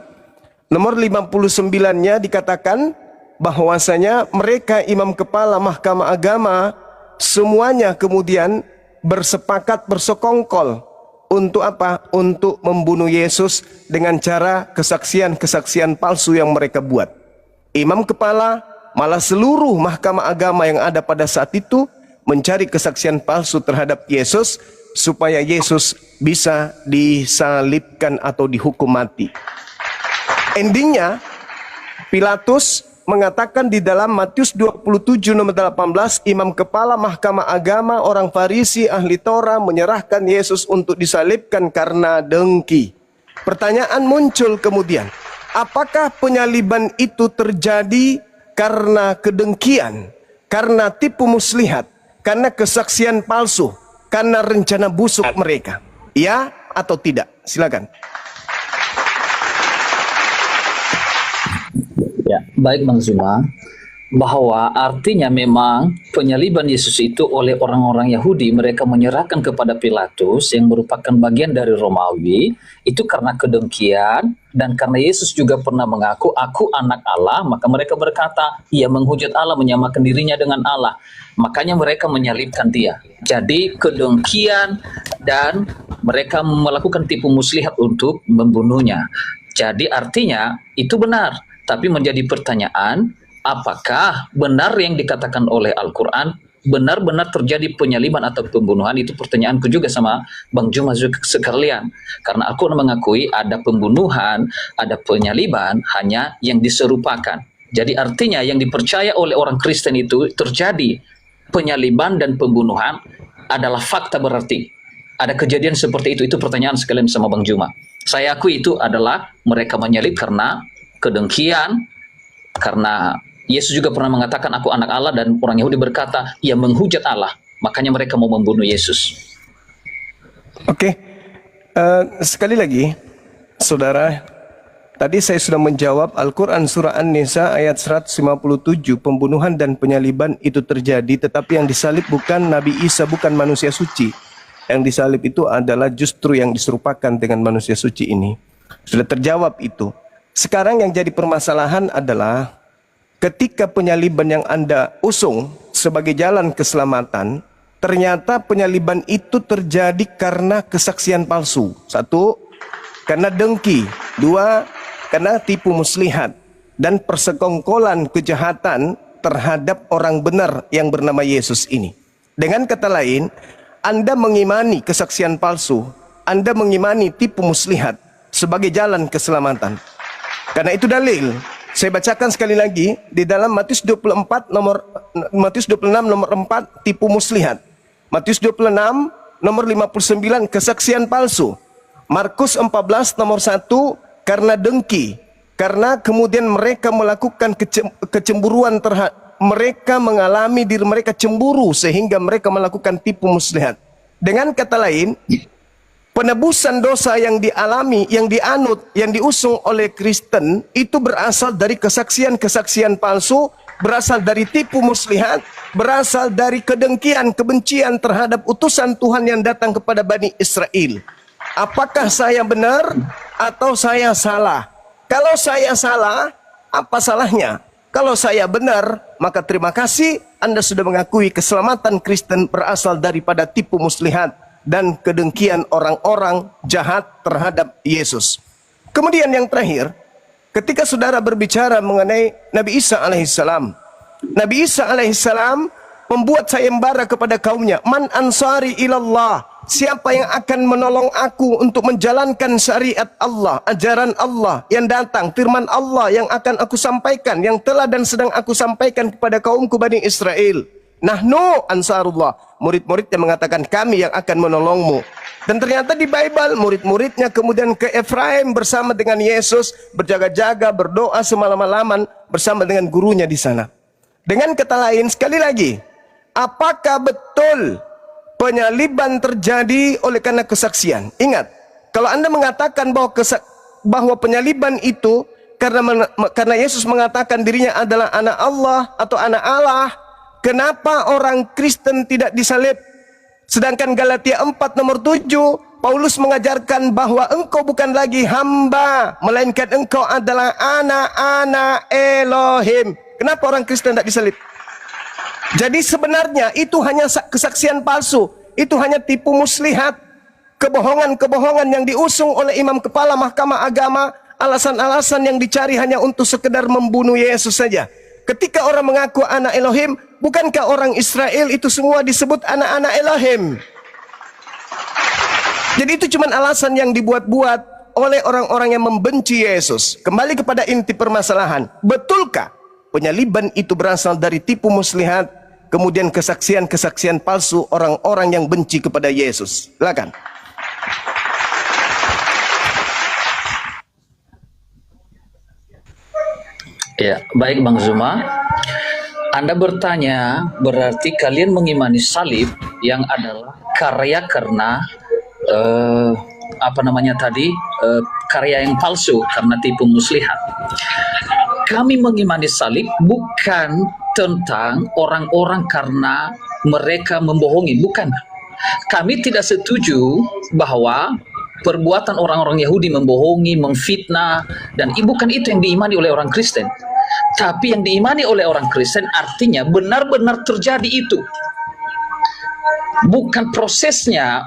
Nomor 59-nya dikatakan bahwasanya mereka imam kepala mahkamah agama semuanya kemudian bersepakat bersekongkol untuk apa? Untuk membunuh Yesus dengan cara kesaksian-kesaksian palsu yang mereka buat. Imam kepala malah seluruh mahkamah agama yang ada pada saat itu mencari kesaksian palsu terhadap Yesus supaya Yesus bisa disalibkan atau dihukum mati. Endingnya Pilatus mengatakan di dalam Matius 27 nomor 18, imam kepala mahkamah agama orang Farisi ahli Torah menyerahkan Yesus untuk disalibkan karena dengki. Pertanyaan muncul kemudian, apakah penyaliban itu terjadi karena kedengkian, karena tipu muslihat, karena kesaksian palsu, karena rencana busuk mereka? Ya atau tidak? Silakan. Ya, baik Bang Zuma, bahwa artinya memang penyaliban Yesus itu oleh orang-orang Yahudi, mereka menyerahkan kepada Pilatus yang merupakan bagian dari Romawi, itu karena kedengkian dan karena Yesus juga pernah mengaku, aku anak Allah, maka mereka berkata, ia menghujat Allah, menyamakan dirinya dengan Allah. Makanya mereka menyalibkan dia. Jadi kedengkian dan mereka melakukan tipu muslihat untuk membunuhnya. Jadi artinya itu benar. Tapi menjadi pertanyaan, apakah benar yang dikatakan oleh Al-Quran benar-benar terjadi penyaliban atau pembunuhan? Itu pertanyaanku juga sama Bang Juma sekalian. Karena Al-Quran mengakui ada pembunuhan, ada penyaliban, hanya yang diserupakan. Jadi artinya yang dipercaya oleh orang Kristen itu terjadi penyaliban dan pembunuhan adalah fakta berarti. Ada kejadian seperti itu pertanyaan sekalian sama Bang Juma. Saya akui itu adalah mereka menyalib karena kedengkian, karena Yesus juga pernah mengatakan aku anak Allah dan orang Yahudi berkata ia menghujat Allah. Makanya mereka mau membunuh Yesus. Oke, sekali lagi, saudara, tadi saya sudah menjawab Al-Quran surah An-Nisa ayat 157, pembunuhan dan penyaliban itu terjadi, tetapi yang disalib bukan Nabi Isa, bukan manusia suci. Yang disalib itu adalah justru yang diserupakan dengan manusia suci ini. Sudah terjawab itu. Sekarang yang jadi permasalahan adalah ketika penyaliban yang Anda usung sebagai jalan keselamatan, ternyata penyaliban itu terjadi karena kesaksian palsu. 1, karena dengki. 2, karena tipu muslihat dan persekongkolan kejahatan terhadap orang benar yang bernama Yesus ini. Dengan kata lain, Anda mengimani kesaksian palsu, Anda mengimani tipu muslihat sebagai jalan keselamatan. Karena itu dalil. Saya bacakan sekali lagi di dalam Matius 26 nomor 4, tipu muslihat. Matius 26 nomor 59, kesaksian palsu. Markus 14 nomor 1, karena dengki. Karena kemudian mereka melakukan kecemburuan terhadap, mereka mengalami diri mereka cemburu sehingga mereka melakukan tipu muslihat. Dengan kata lain, penebusan dosa yang dialami, yang dianut, yang diusung oleh Kristen itu berasal dari kesaksian-kesaksian palsu, berasal dari tipu muslihat, berasal dari kedengkian, kebencian terhadap utusan Tuhan yang datang kepada Bani Israel. Apakah saya benar atau saya salah? Kalau saya salah, apa salahnya? Kalau saya benar, maka terima kasih, Anda sudah mengakui keselamatan Kristen berasal daripada tipu muslihat dan kedengkian orang-orang jahat terhadap Yesus. Kemudian yang terakhir, ketika saudara berbicara mengenai Nabi Isa alaihissalam, Nabi Isa alaihissalam membuat sayembara kepada kaumnya, man ansari ilallah, siapa yang akan menolong aku untuk menjalankan syariat Allah, ajaran Allah yang datang, firman Allah yang akan aku sampaikan, yang telah dan sedang aku sampaikan kepada kaumku Bani Israel. Nahnu ansarullah, murid-muridnya mengatakan kami yang akan menolongmu. Dan ternyata di Bible murid-muridnya kemudian ke Efraim bersama dengan Yesus, berjaga-jaga, berdoa semalam-malaman bersama dengan gurunya di sana. Dengan kata lain, sekali lagi, apakah betul penyaliban terjadi oleh karena kesaksian? Ingat, kalau Anda mengatakan bahwa penyaliban itu karena Yesus mengatakan dirinya adalah anak Allah atau anak Allah, kenapa orang Kristen tidak disalib? Sedangkan Galatia 4 nomor 7, Paulus mengajarkan bahwa engkau bukan lagi hamba, melainkan engkau adalah anak-anak Elohim. Kenapa orang Kristen tidak disalib? Jadi sebenarnya itu hanya kesaksian palsu, itu hanya tipu muslihat, kebohongan-kebohongan yang diusung oleh imam kepala mahkamah agama, alasan-alasan yang dicari hanya untuk sekedar membunuh Yesus saja. Ketika orang mengaku anak Elohim, bukankah orang Israel itu semua disebut anak-anak Elohim? Jadi itu cuma alasan yang dibuat-buat oleh orang-orang yang membenci Yesus. Kembali kepada inti permasalahan, betulkah penyaliban itu berasal dari tipu muslihat, kemudian kesaksian-kesaksian palsu orang-orang yang benci kepada Yesus? Silakan. Ya, baik Bang Zuma. Anda bertanya, berarti kalian mengimani salib yang adalah karya karena karya yang palsu karena tipu muslihat. Kami mengimani salib bukan tentang orang-orang karena mereka membohongi, bukan. Kami tidak setuju bahwa perbuatan orang-orang Yahudi membohongi, memfitnah, dan bukan itu yang diimani oleh orang Kristen. Tapi yang diimani oleh orang Kristen artinya benar-benar terjadi itu. Bukan prosesnya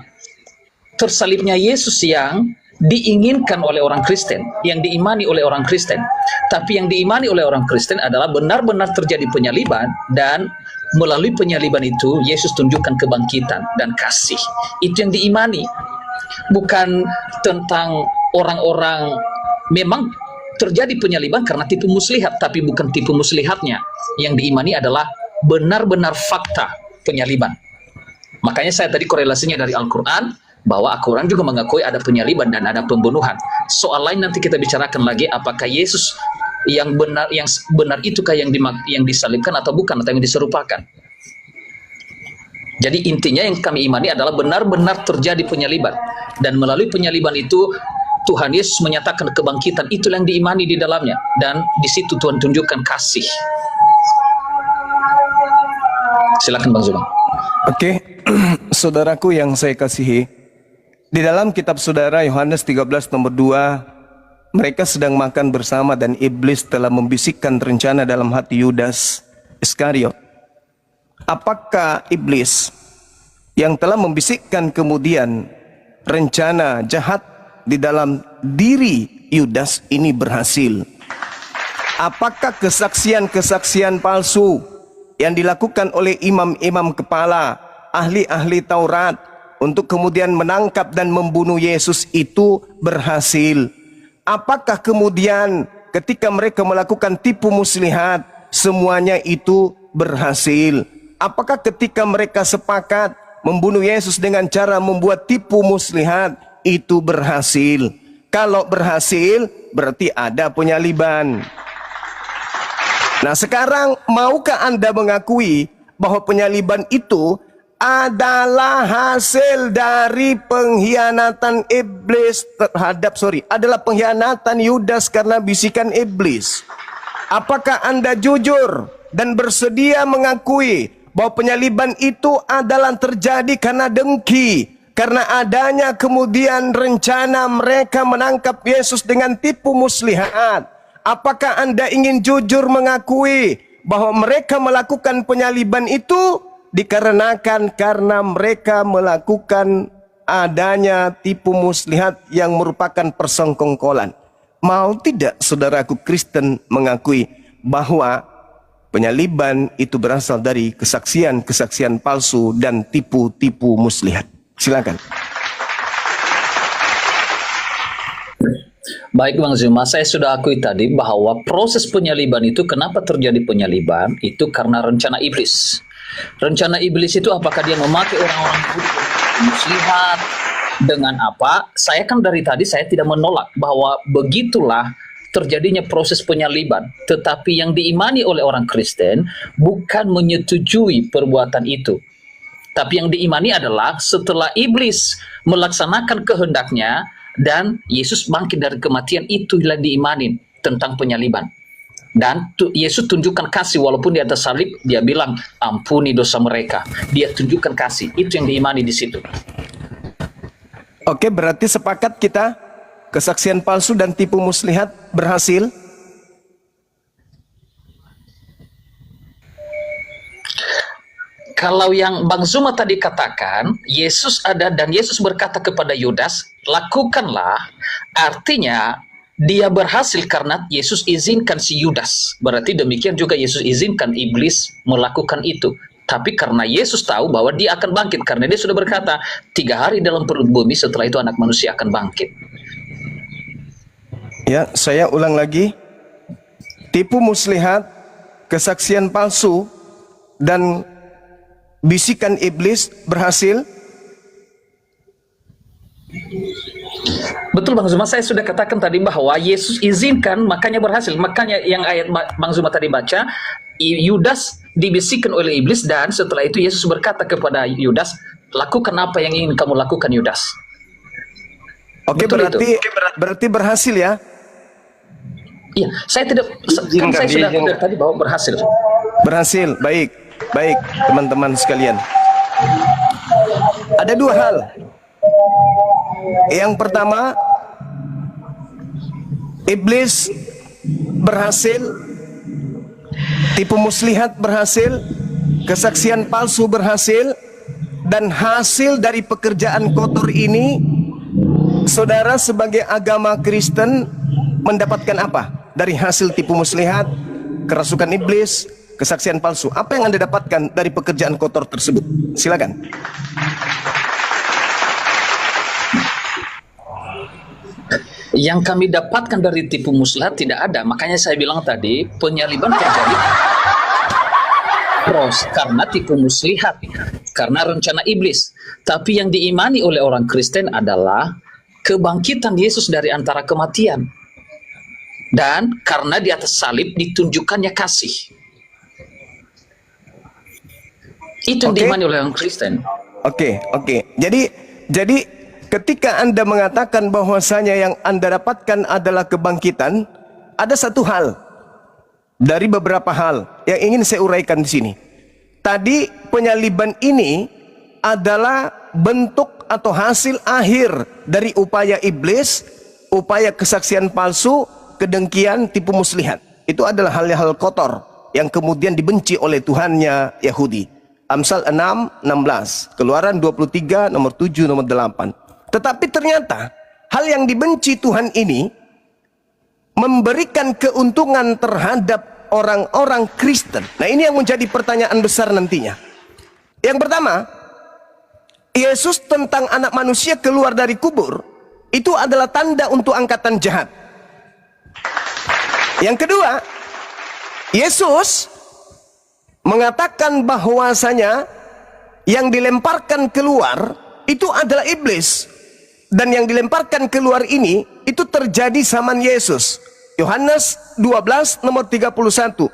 tersalibnya Yesus yang diinginkan oleh orang Kristen, yang diimani oleh orang Kristen. Tapi yang diimani oleh orang Kristen adalah benar-benar terjadi penyaliban, dan melalui penyaliban itu Yesus tunjukkan kebangkitan dan kasih. Itu yang diimani. Bukan tentang orang-orang, memang terjadi penyaliban karena tipu muslihat, tapi bukan tipu muslihatnya. Yang diimani adalah benar-benar fakta penyaliban. Makanya saya tadi korelasinya dari Al-Quran, bahwa Al-Quran juga mengakui ada penyaliban dan ada pembunuhan. Soal lain nanti kita bicarakan lagi, apakah Yesus yang benar itukah yang disalibkan atau bukan, atau yang diserupakan. Jadi intinya yang kami imani adalah benar-benar terjadi penyaliban. Dan melalui penyaliban itu Tuhan Yesus menyatakan kebangkitan, itu yang diimani di dalamnya. Dan di situ Tuhan tunjukkan kasih. Silakan Bang Zuma. Oke, saudaraku yang saya kasihi, di dalam kitab saudara Yohanes 13 nomor 2, mereka sedang makan bersama dan iblis telah membisikkan rencana dalam hati Yudas Iskariot. Apakah iblis yang telah membisikkan kemudian rencana jahat di dalam diri Yudas ini berhasil? Apakah kesaksian-kesaksian palsu yang dilakukan oleh imam-imam kepala, ahli-ahli Taurat untuk kemudian menangkap dan membunuh Yesus itu berhasil? Apakah kemudian ketika mereka melakukan tipu muslihat semuanya itu berhasil? Apakah ketika mereka sepakat membunuh Yesus dengan cara membuat tipu muslihat itu berhasil? Kalau berhasil berarti ada penyaliban. Nah sekarang maukah Anda mengakui bahwa penyaliban itu adalah hasil dari pengkhianatan iblis adalah pengkhianatan Yudas karena bisikan iblis? Apakah Anda jujur dan bersedia mengakui bahwa penyaliban itu adalah terjadi karena dengki, karena adanya kemudian rencana mereka menangkap Yesus dengan tipu muslihat? Apakah Anda ingin jujur mengakui bahwa mereka melakukan penyaliban itu dikarenakan karena mereka melakukan adanya tipu muslihat yang merupakan persengkongkolan? Mau tidak saudaraku Kristen mengakui bahwa penyaliban itu berasal dari kesaksian-kesaksian palsu dan tipu-tipu muslihat? Silakan. Baik Bang Zuma, saya sudah akui tadi bahwa proses penyaliban itu, kenapa terjadi penyaliban, itu karena rencana iblis. Rencana iblis itu apakah dia memakai orang-orang muslihat dengan apa? Saya kan dari tadi saya tidak menolak bahwa begitulah terjadinya proses penyaliban. Tetapi yang diimani oleh orang Kristen bukan menyetujui perbuatan itu. Tapi yang diimani adalah setelah iblis melaksanakan kehendaknya dan Yesus bangkit dari kematian, itu yang diimanin tentang penyaliban. Dan Yesus tunjukkan kasih, walaupun di atas salib dia bilang ampuni dosa mereka. Dia tunjukkan kasih, itu yang diimani di situ. Oke, berarti sepakat kita kesaksian palsu dan tipu muslihat berhasil? Kalau yang Bang Zuma tadi katakan, Yesus ada dan Yesus berkata kepada Yudas, lakukanlah, artinya dia berhasil karena Yesus izinkan si Yudas. Berarti demikian juga Yesus izinkan iblis melakukan itu. Tapi karena Yesus tahu bahwa dia akan bangkit, karena dia sudah berkata 3 hari dalam perut bumi, setelah itu anak manusia akan bangkit. Ya, saya ulang lagi. Tipu muslihat, kesaksian palsu, dan bisikan iblis berhasil? Betul Bang Zuma, saya sudah katakan tadi bahwa Yesus izinkan, makanya berhasil. Makanya yang ayat Bang Zuma tadi baca, Yudas dibisikkan oleh iblis, dan setelah itu Yesus berkata kepada Yudas, lakukan apa yang ingin kamu lakukan Yudas. Oke, berarti berhasil ya? Iya, saya tidak, kan saya sudah dari tadi bahwa berhasil. Berhasil, baik. Baik, teman-teman sekalian. Ada 2 hal. Yang pertama, iblis berhasil, tipu muslihat berhasil, kesaksian palsu berhasil, dan hasil dari pekerjaan kotor ini, saudara sebagai agama Kristen mendapatkan apa? Dari hasil tipu muslihat, kerasukan iblis, kesaksian palsu. Apa yang Anda dapatkan dari pekerjaan kotor tersebut? Silakan. Yang kami dapatkan dari tipu muslihat tidak ada. Makanya saya bilang tadi, penyaliban terjadi karena tipu muslihat, karena rencana iblis. Tapi yang diimani oleh orang Kristen adalah kebangkitan Yesus dari antara kematian. Dan karena di atas salib ditunjukkannya kasih. Itu yang Oke. diimani oleh orang Kristen. Oke. Jadi ketika Anda mengatakan bahwasanya yang Anda dapatkan adalah kebangkitan, ada satu hal dari beberapa hal yang ingin saya uraikan di sini. Tadi penyaliban ini adalah bentuk atau hasil akhir dari upaya iblis, upaya kesaksian palsu, kedengkian, tipu muslihat. Itu adalah hal-hal kotor yang kemudian dibenci oleh Tuhannya Yahudi. Amsal 6:16, Keluaran 23 nomor 7 nomor 8. Tetapi ternyata hal yang dibenci Tuhan ini memberikan keuntungan terhadap orang-orang Kristen. Nah, ini yang menjadi pertanyaan besar nantinya. Yang pertama, Yesus tentang anak manusia keluar dari kubur itu adalah tanda untuk angkatan jahat. Yang kedua, Yesus mengatakan bahwasanya yang dilemparkan keluar itu adalah iblis, dan yang dilemparkan keluar ini itu terjadi zaman Yesus. Yohanes 12 nomor 31.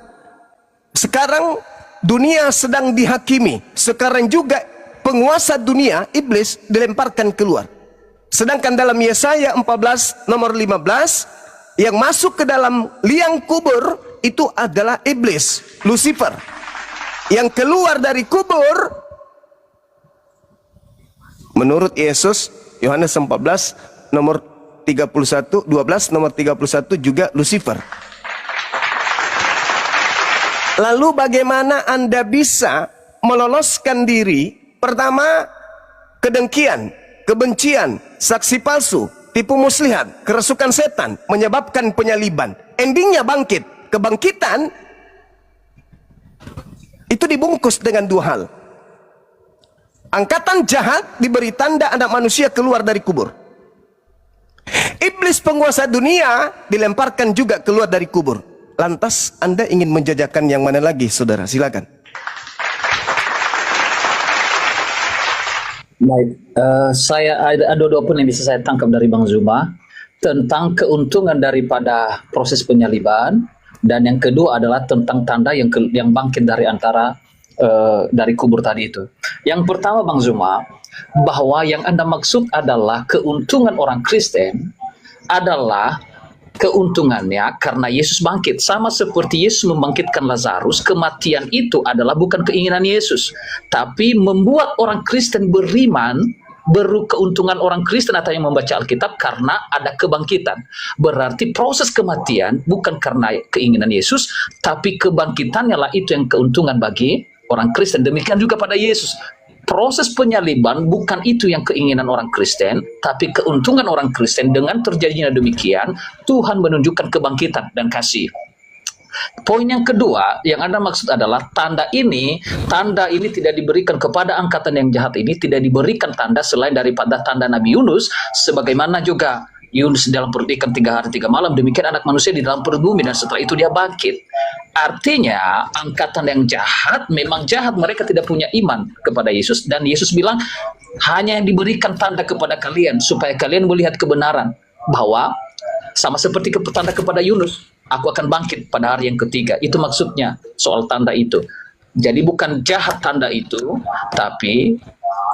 Sekarang dunia sedang dihakimi, sekarang juga penguasa dunia, iblis, dilemparkan keluar. Sedangkan dalam Yesaya 14 nomor 15, yang masuk ke dalam liang kubur itu adalah iblis, Lucifer. Yang keluar dari kubur menurut Yesus, Yohanes 14 nomor 31, 12 nomor 31 juga Lucifer. Lalu bagaimana Anda bisa meloloskan diri? Pertama, kedengkian, kebencian, saksi palsu, tipu muslihat, kerasukan setan menyebabkan penyaliban. Endingnya bangkit. Kebangkitan itu dibungkus dengan dua hal. Angkatan jahat diberi tanda anak manusia keluar dari kubur. Iblis penguasa dunia dilemparkan juga keluar dari kubur. Lantas Anda ingin menjajakan yang mana lagi, saudara? Silakan. Baik, saya ada dua poin yang bisa saya tangkap dari Bang Zuma tentang keuntungan daripada proses penyaliban, dan yang kedua adalah tentang tanda yang bangkit dari antara dari kubur tadi itu. Yang pertama, Bang Zuma, bahwa yang Anda maksud adalah keuntungan orang Kristen adalah keuntungannya karena Yesus bangkit. Sama seperti Yesus membangkitkan Lazarus, kematian itu adalah bukan keinginan Yesus, tapi membuat orang Kristen beriman. Baru keuntungan orang Kristen atau yang membaca Alkitab karena ada kebangkitan. Berarti proses kematian bukan karena keinginan Yesus, tapi kebangkitannya lah itu yang keuntungan bagi orang Kristen. Demikian juga pada Yesus. Proses penyaliban bukan itu yang keinginan orang Kristen, tapi keuntungan orang Kristen. Dengan terjadinya demikian, Tuhan menunjukkan kebangkitan dan kasih. Poin yang kedua yang Anda maksud adalah tanda ini tidak diberikan kepada angkatan yang jahat ini, tidak diberikan tanda selain daripada tanda Nabi Yunus, sebagaimana juga Yunus dalam perut ikan 3 hari 3 malam, demikian anak manusia di dalam perut bumi, dan setelah itu dia bangkit. Artinya angkatan yang jahat memang jahat, mereka tidak punya iman kepada Yesus, dan Yesus bilang hanya yang diberikan tanda kepada kalian supaya kalian melihat kebenaran, bahwa sama seperti tanda kepada Yunus, aku akan bangkit pada hari yang ketiga. Itu maksudnya soal tanda itu. Jadi bukan jahat tanda itu, tapi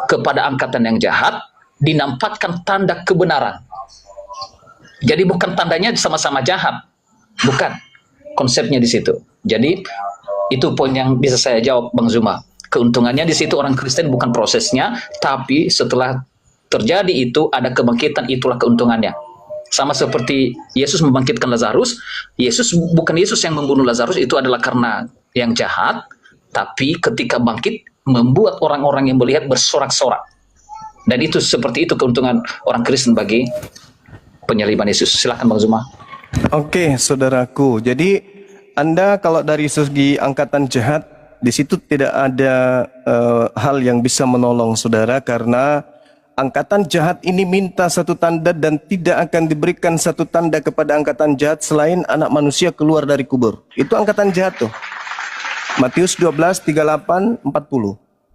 kepada angkatan yang jahat dinampakkan tanda kebenaran. Jadi bukan tandanya sama-sama jahat, bukan konsepnya di situ. Jadi itu poin yang bisa saya jawab, Bang Zuma. Keuntungannya di situ orang Kristen bukan prosesnya, tapi setelah terjadi itu ada kebangkitan, itulah keuntungannya. Sama seperti Yesus membangkitkan Lazarus, bukan Yesus yang membunuh Lazarus, itu adalah karena yang jahat, tapi ketika bangkit membuat orang-orang yang melihat bersorak-sorak. Dan itu seperti itu keuntungan orang Kristen bagi penyaliban Yesus. Silakan Bang Zuma. Oke, saudaraku. Jadi Anda kalau dari segi angkatan jahat, di situ tidak ada hal yang bisa menolong saudara, karena angkatan jahat ini minta satu tanda dan tidak akan diberikan satu tanda kepada angkatan jahat selain anak manusia keluar dari kubur. Itu angkatan jahat tuh. Matius 12, 38, 40.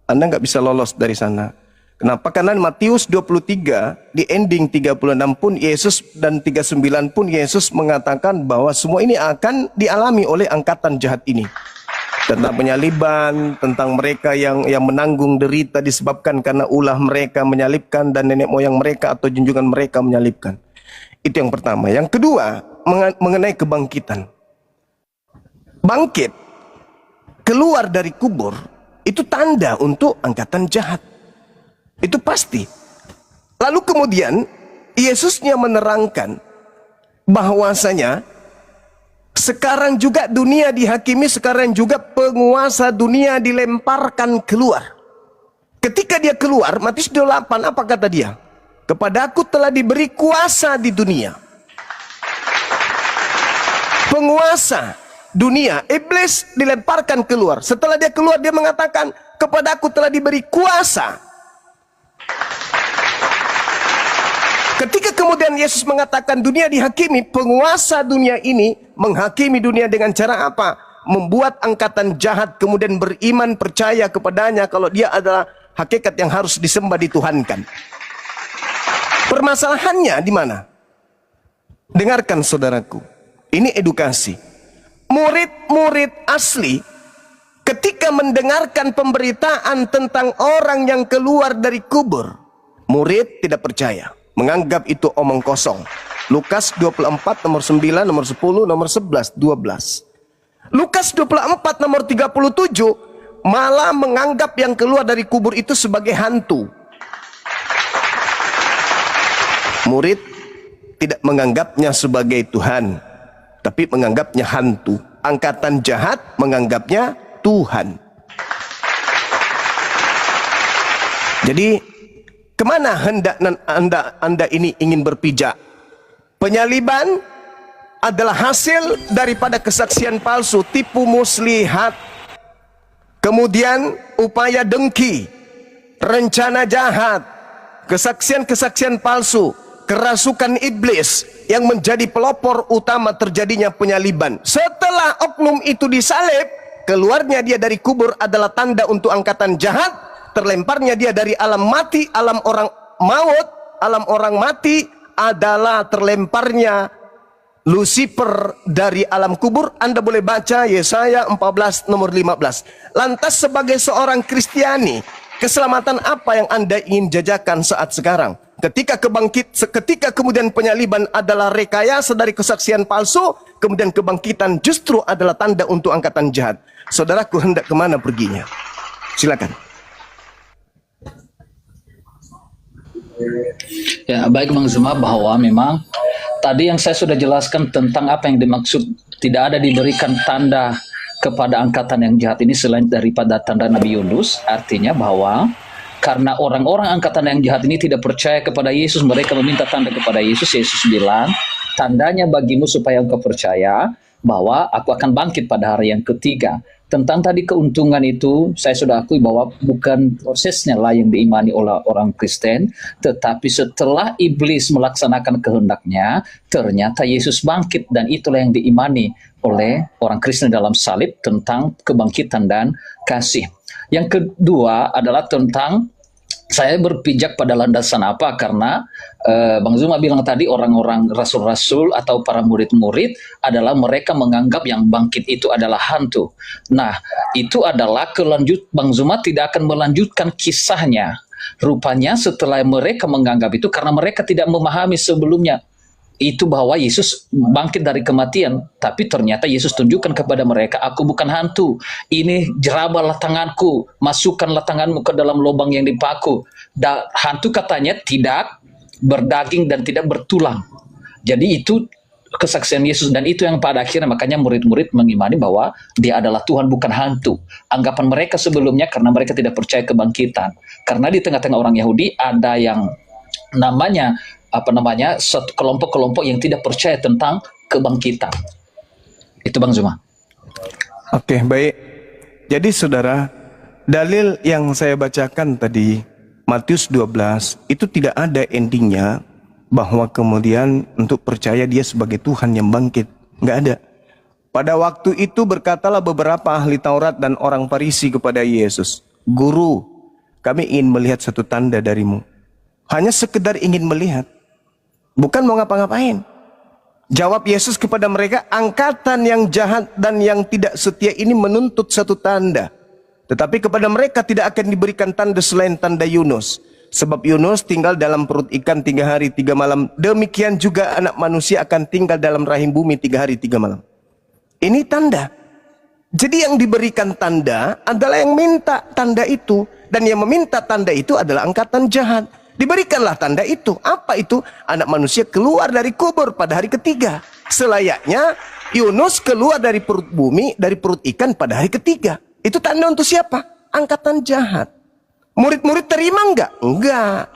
Anda nggak bisa lolos dari sana. Kenapa? Karena Matius 23 di ending 36 pun Yesus dan 39 pun Yesus mengatakan bahwa semua ini akan dialami oleh angkatan jahat ini. tentang penyaliban, tentang mereka yang menanggung derita disebabkan karena ulah mereka menyalibkan dan nenek moyang mereka atau junjungan mereka menyalibkan. Itu yang pertama. Yang kedua, mengenai kebangkitan. Bangkit, keluar dari kubur, itu tanda untuk angkatan jahat. Itu pasti. Lalu kemudian Yesusnya menerangkan bahwasanya sekarang juga dunia dihakimi, sekarang juga penguasa dunia dilemparkan keluar. Ketika dia keluar, Matius 28, apa kata dia? Kepadaku telah diberi kuasa di dunia. Penguasa dunia, iblis dilemparkan keluar. Setelah dia keluar, dia mengatakan, kepadaku telah diberi kuasa. Ketika kemudian Yesus mengatakan dunia dihakimi, penguasa dunia ini menghakimi dunia dengan cara apa? Membuat angkatan jahat kemudian beriman, percaya kepadanya kalau dia adalah hakikat yang harus disembah, dituhankan. Permasalahannya di mana? Dengarkan saudaraku, ini edukasi. Murid-murid asli ketika mendengarkan pemberitaan tentang orang yang keluar dari kubur, murid tidak percaya, menganggap itu omong kosong. Lukas 24 nomor 9, nomor 10, nomor 11, 12. Lukas 24 nomor 37 malah menganggap yang keluar dari kubur itu sebagai hantu. Murid tidak menganggapnya sebagai Tuhan, tapi menganggapnya hantu. Angkatan jahat menganggapnya Tuhan. Jadi kemana hendak anda ini ingin berpijak? Penyaliban adalah hasil daripada kesaksian palsu, tipu muslihat, kemudian upaya dengki, rencana jahat, kesaksian-kesaksian palsu, kerasukan iblis yang menjadi pelopor utama terjadinya penyaliban. Setelah oknum itu disalib, keluarnya dia dari kubur adalah tanda untuk angkatan jahat. Terlemparnya dia dari alam mati, alam orang maut, alam orang mati adalah terlemparnya Lucifer dari alam kubur. Anda boleh baca Yesaya 14 nomor 15. Lantas sebagai seorang Kristiani, keselamatan apa yang Anda ingin jajakan saat sekarang? Ketika kemudian penyaliban adalah rekayasa dari kesaksian palsu, kemudian kebangkitan justru adalah tanda untuk angkatan jahat. Saudaraku hendak kemana perginya? Silakan. Ya, baik Bang Zuma, bahwa memang tadi yang saya sudah jelaskan tentang apa yang dimaksud tidak ada diberikan tanda kepada angkatan yang jahat ini selain daripada tanda Nabi Yunus. Artinya bahwa karena orang-orang angkatan yang jahat ini tidak percaya kepada Yesus, mereka meminta tanda kepada Yesus. Yesus bilang, tandanya bagimu supaya engkau percaya bahwa aku akan bangkit pada hari yang ketiga. Tentang tadi keuntungan itu, saya sudah akui bahwa bukan prosesnya lah yang diimani oleh orang Kristen, tetapi setelah iblis melaksanakan kehendaknya, ternyata Yesus bangkit, dan itulah yang diimani oleh orang Kristen dalam salib tentang kebangkitan dan kasih. Yang kedua adalah tentang saya berpijak pada landasan apa, karena Bang Zuma bilang tadi orang-orang rasul-rasul atau para murid-murid adalah mereka menganggap yang bangkit itu adalah hantu. Nah, itu adalah Bang Zuma tidak akan melanjutkan kisahnya. Rupanya setelah mereka menganggap itu, karena mereka tidak memahami sebelumnya itu bahwa Yesus bangkit dari kematian, tapi ternyata Yesus tunjukkan kepada mereka, aku bukan hantu, ini jerabalah tanganku, masukkanlah tanganmu ke dalam lubang yang dipaku. Hantu katanya tidak berdaging dan tidak bertulang. Jadi itu kesaksian Yesus, dan itu yang pada akhirnya makanya murid-murid mengimani bahwa dia adalah Tuhan, bukan hantu. Anggapan mereka sebelumnya karena mereka tidak percaya kebangkitan. Karena di tengah-tengah orang Yahudi ada yang namanya kelompok-kelompok yang tidak percaya tentang kebangkitan. Itu Bang Zuma. Oke, baik. Jadi saudara, dalil yang saya bacakan tadi, Matius 12, itu tidak ada endingnya bahwa kemudian untuk percaya dia sebagai Tuhan yang bangkit. Nggak ada. Pada waktu itu berkatalah beberapa ahli Taurat dan orang Farisi kepada Yesus, Guru, kami ingin melihat satu tanda darimu. Hanya sekedar ingin melihat. Bukan mau ngapa-ngapain. Jawab Yesus kepada mereka, angkatan yang jahat dan yang tidak setia ini menuntut satu tanda. Tetapi kepada mereka tidak akan diberikan tanda selain tanda Yunus. Sebab Yunus tinggal dalam perut ikan 3 hari 3 malam. Demikian juga anak manusia akan tinggal dalam rahim bumi 3 hari 3 malam. Ini tanda. Jadi yang diberikan tanda adalah yang minta tanda itu. Dan yang meminta tanda itu adalah angkatan jahat. Diberikanlah tanda itu. Apa itu? Anak manusia keluar dari kubur pada hari ketiga. Selayaknya Yunus keluar dari perut bumi, dari perut ikan pada hari ketiga. Itu tanda untuk siapa? Angkatan jahat. Murid-murid terima enggak? Enggak.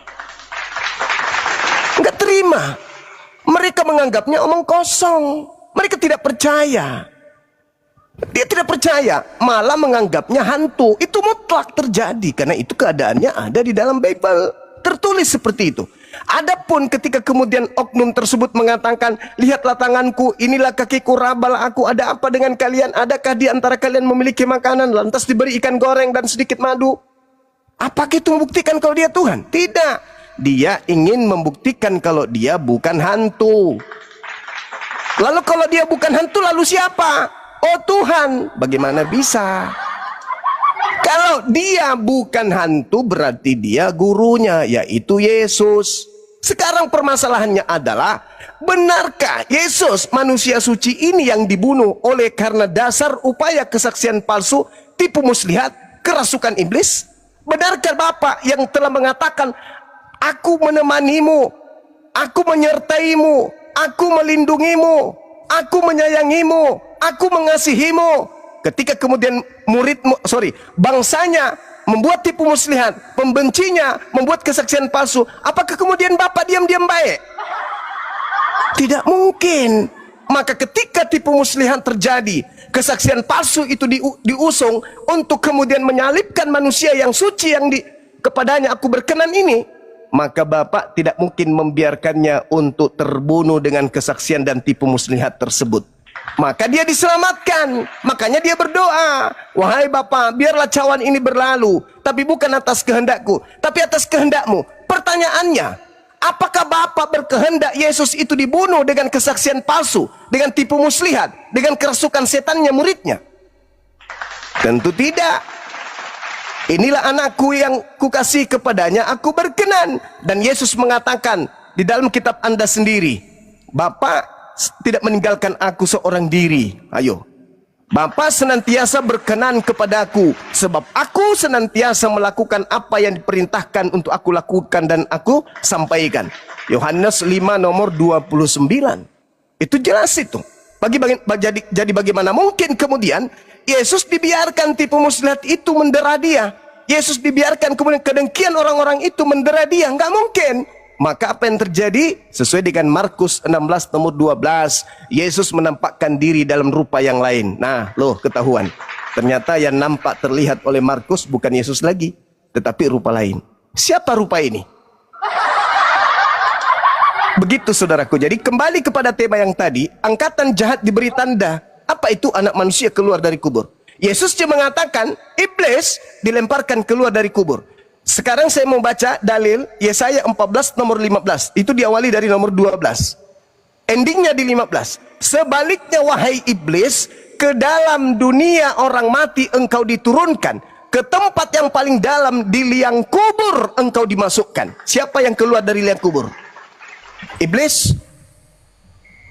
Enggak terima. Mereka menganggapnya omong kosong. Mereka tidak percaya. Dia tidak percaya, malah menganggapnya hantu. Itu mutlak terjadi karena itu keadaannya ada di dalam Bible. Tertulis seperti itu. Adapun ketika kemudian oknum tersebut mengatakan, lihatlah tanganku, inilah kakiku, rabalah aku, ada apa dengan kalian? Adakah di antara kalian memiliki makanan? Lantas diberi ikan goreng dan sedikit madu. Apakah itu membuktikan kalau dia Tuhan? Tidak. Dia ingin membuktikan kalau dia bukan hantu. Lalu kalau dia bukan hantu, lalu siapa? Oh Tuhan. Bagaimana bisa? Kalau dia bukan hantu berarti dia gurunya, yaitu Yesus. Sekarang permasalahannya adalah, benarkah Yesus manusia suci ini yang dibunuh oleh karena dasar upaya kesaksian palsu, tipu muslihat, kerasukan iblis? Benarkah Bapak yang telah mengatakan, aku menemanimu, aku menyertaimu, aku melindungimu, aku menyayangimu, aku mengasihimu. Ketika kemudian bangsanya membuat tipu muslihat, pembencinya membuat kesaksian palsu, apakah kemudian Bapak diam-diam baik? Tidak mungkin. Maka ketika tipu muslihat terjadi, kesaksian palsu itu diusung untuk kemudian menyalibkan manusia yang suci yang kepadanya aku berkenan ini, maka Bapak tidak mungkin membiarkannya untuk terbunuh dengan kesaksian dan tipu muslihat tersebut. Maka dia diselamatkan. Makanya dia berdoa, wahai Bapa, biarlah cawan ini berlalu, tapi bukan atas kehendakku, tapi atas kehendakmu. Pertanyaannya, apakah Bapa berkehendak Yesus itu dibunuh dengan kesaksian palsu, dengan tipu muslihat, dengan kerasukan setannya muridnya? Tentu tidak. Inilah anakku yang kukasih kepadanya aku berkenan. Dan Yesus mengatakan di dalam kitab Anda sendiri, Bapa tidak meninggalkan aku seorang diri. Ayo, Bapa senantiasa berkenan kepadaku, sebab aku senantiasa melakukan apa yang diperintahkan untuk aku lakukan dan aku sampaikan. Yohanes 5 nomor 29. Itu jelas itu. Jadi bagaimana mungkin kemudian Yesus dibiarkan tipu muslihat itu mendera dia? Yesus dibiarkan kemudian kedengkian orang-orang itu mendera dia? Enggak mungkin. Maka apa yang terjadi? Sesuai dengan Markus 16 nomor 12, Yesus menampakkan diri dalam rupa yang lain. Nah, loh ketahuan. Ternyata yang nampak terlihat oleh Markus bukan Yesus lagi, tetapi rupa lain. Siapa rupa ini? Begitu saudaraku. Jadi kembali kepada tema yang tadi, angkatan jahat diberi tanda. Apa itu anak manusia keluar dari kubur? Yesus cuma mengatakan, iblis dilemparkan keluar dari kubur. Sekarang saya mau baca dalil Yesaya 14 nomor 15. Itu diawali dari nomor 12. Endingnya di 15. Sebaliknya wahai iblis, ke dalam dunia orang mati engkau diturunkan. Ke tempat yang paling dalam di liang kubur engkau dimasukkan. Siapa yang keluar dari liang kubur? Iblis.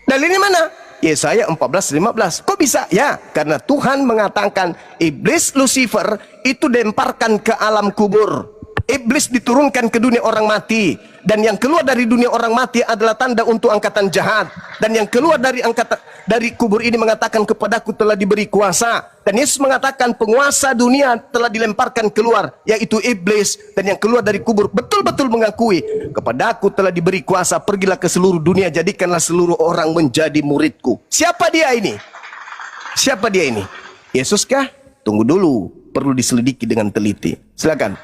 Dalilnya mana? Yesaya 14:15. Kok bisa? Ya, karena Tuhan mengatakan iblis Lucifer itu dilemparkan ke alam kubur. Iblis diturunkan ke dunia orang mati, dan yang keluar dari dunia orang mati adalah tanda untuk angkatan jahat. Dan yang keluar dari kubur ini mengatakan kepadaku telah diberi kuasa. Dan Yesus mengatakan penguasa dunia telah dilemparkan keluar, yaitu iblis. Dan yang keluar dari kubur betul-betul mengakui kepadaku telah diberi kuasa, pergilah ke seluruh dunia, jadikanlah seluruh orang menjadi muridku. Siapa dia ini? Siapa dia ini? Yesus kah? Tunggu dulu, perlu diselidiki dengan teliti. Silakan.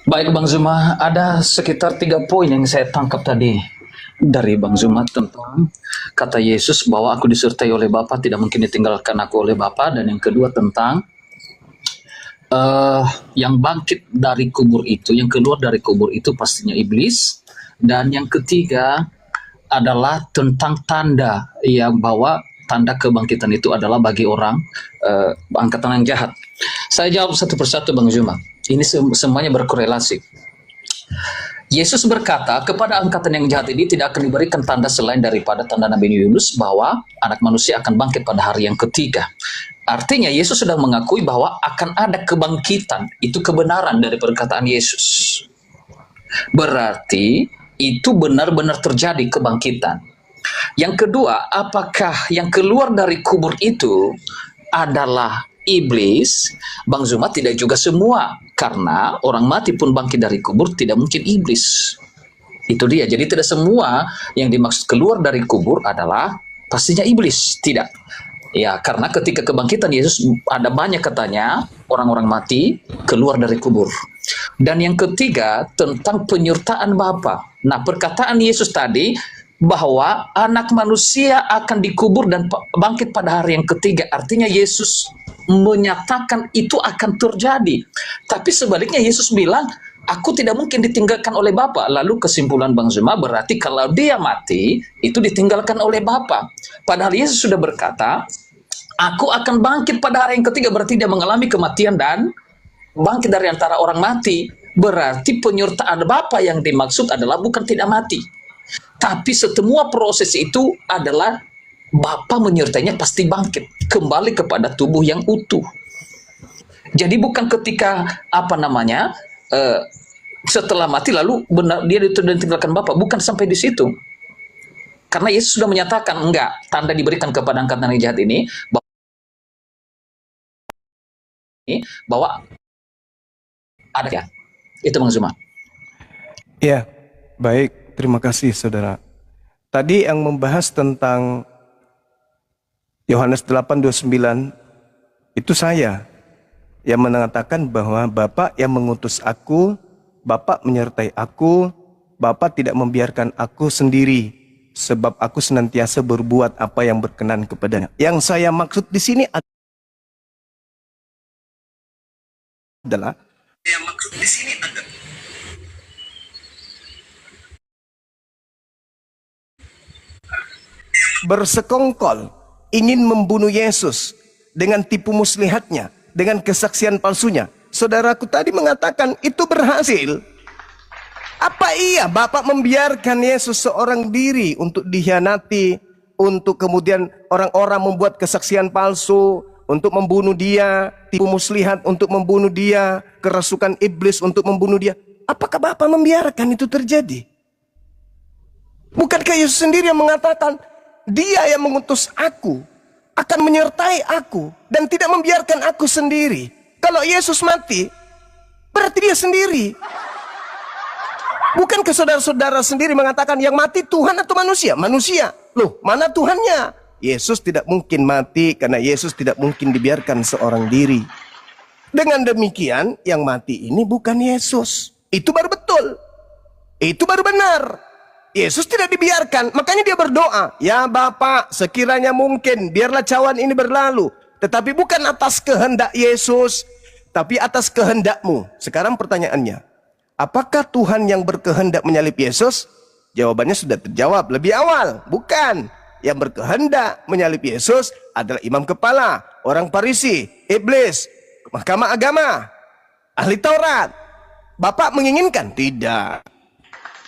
Baik Bang Zuma, ada sekitar 3 poin yang saya tangkap tadi dari Bang Zuma tentang kata Yesus bahwa aku disertai oleh Bapa, tidak mungkin ditinggalkan aku oleh Bapa. Dan yang kedua tentang Yang bangkit dari kubur itu, yang keluar dari kubur itu pastinya iblis. Dan yang ketiga adalah tentang tanda, ya, bahwa tanda kebangkitan itu adalah bagi orang angkatan yang jahat. Saya jawab satu persatu, Bang Zuma. Ini semuanya berkorelasi. Yesus berkata kepada angkatan yang jahat ini tidak akan diberikan tanda selain daripada tanda Nabi Yunus bahwa anak manusia akan bangkit pada hari yang ketiga. Artinya Yesus sedang mengakui bahwa akan ada kebangkitan. Itu kebenaran dari perkataan Yesus. Berarti itu benar-benar terjadi kebangkitan. Yang kedua, apakah yang keluar dari kubur itu adalah iblis? Bang Zuma, tidak juga semua. Karena orang mati pun bangkit dari kubur, tidak mungkin iblis. Itu dia. Jadi tidak semua yang dimaksud keluar dari kubur adalah pastinya iblis. Tidak. Ya, karena ketika kebangkitan Yesus ada banyak katanya orang-orang mati keluar dari kubur. Dan yang ketiga tentang penyertaan Bapa. Nah, perkataan Yesus tadi bahwa anak manusia akan dikubur dan bangkit pada hari yang ketiga. Artinya Yesus menyatakan itu akan terjadi. Tapi sebaliknya Yesus bilang, aku tidak mungkin ditinggalkan oleh Bapa. Lalu kesimpulan Bang Zuma berarti kalau dia mati, itu ditinggalkan oleh Bapa. Padahal Yesus sudah berkata, aku akan bangkit pada hari yang ketiga. Berarti dia mengalami kematian dan bangkit dari antara orang mati. Berarti penyertaan Bapa yang dimaksud adalah bukan tidak mati. Tapi semua proses itu adalah Bapa menyertainya pasti bangkit. Kembali kepada tubuh yang utuh. Jadi bukan ketika, setelah mati lalu benar dia ditinggalkan Bapa. Bukan sampai di situ. Karena Yesus sudah menyatakan, enggak, tanda diberikan kepada angkatan yang jahat ini, bahwa ada ya. Itu Bang Zuma. Ya, baik. Terima kasih, saudara. Tadi yang membahas tentang Yohanes 8:29, itu saya yang mengatakan bahwa Bapa yang mengutus aku, Bapa menyertai aku, Bapa tidak membiarkan aku sendiri, sebab aku senantiasa berbuat apa yang berkenan kepadanya. Yang saya maksud di sini adalah bersekongkol ingin membunuh Yesus dengan tipu muslihatnya, dengan kesaksian palsunya. Saudaraku tadi mengatakan itu berhasil. Apa iya Bapak membiarkan Yesus seorang diri untuk dikhianati, untuk kemudian orang-orang membuat kesaksian palsu untuk membunuh dia, tipu muslihat untuk membunuh dia, kerasukan iblis untuk membunuh dia? Apakah Bapak membiarkan itu terjadi? Bukankah Yesus sendiri yang mengatakan, Dia yang mengutus aku akan menyertai aku dan tidak membiarkan aku sendiri. Kalau Yesus mati, berarti dia sendiri. Bukankah saudara-saudara sendiri mengatakan yang mati Tuhan atau manusia? Manusia. Loh, mana Tuhannya? Yesus tidak mungkin mati karena Yesus tidak mungkin dibiarkan seorang diri. Dengan demikian, yang mati ini bukan Yesus. Itu baru betul. Itu baru benar. Yesus tidak dibiarkan, makanya dia berdoa, ya Bapa, sekiranya mungkin, biarlah cawan ini berlalu. Tetapi bukan atas kehendak Yesus, tapi atas kehendakmu. Sekarang pertanyaannya, apakah Tuhan yang berkehendak menyalib Yesus? Jawabannya sudah terjawab lebih awal. Bukan. Yang berkehendak menyalib Yesus adalah imam kepala, orang Farisi, iblis, mahkamah agama, ahli Taurat. Bapak menginginkan? Tidak.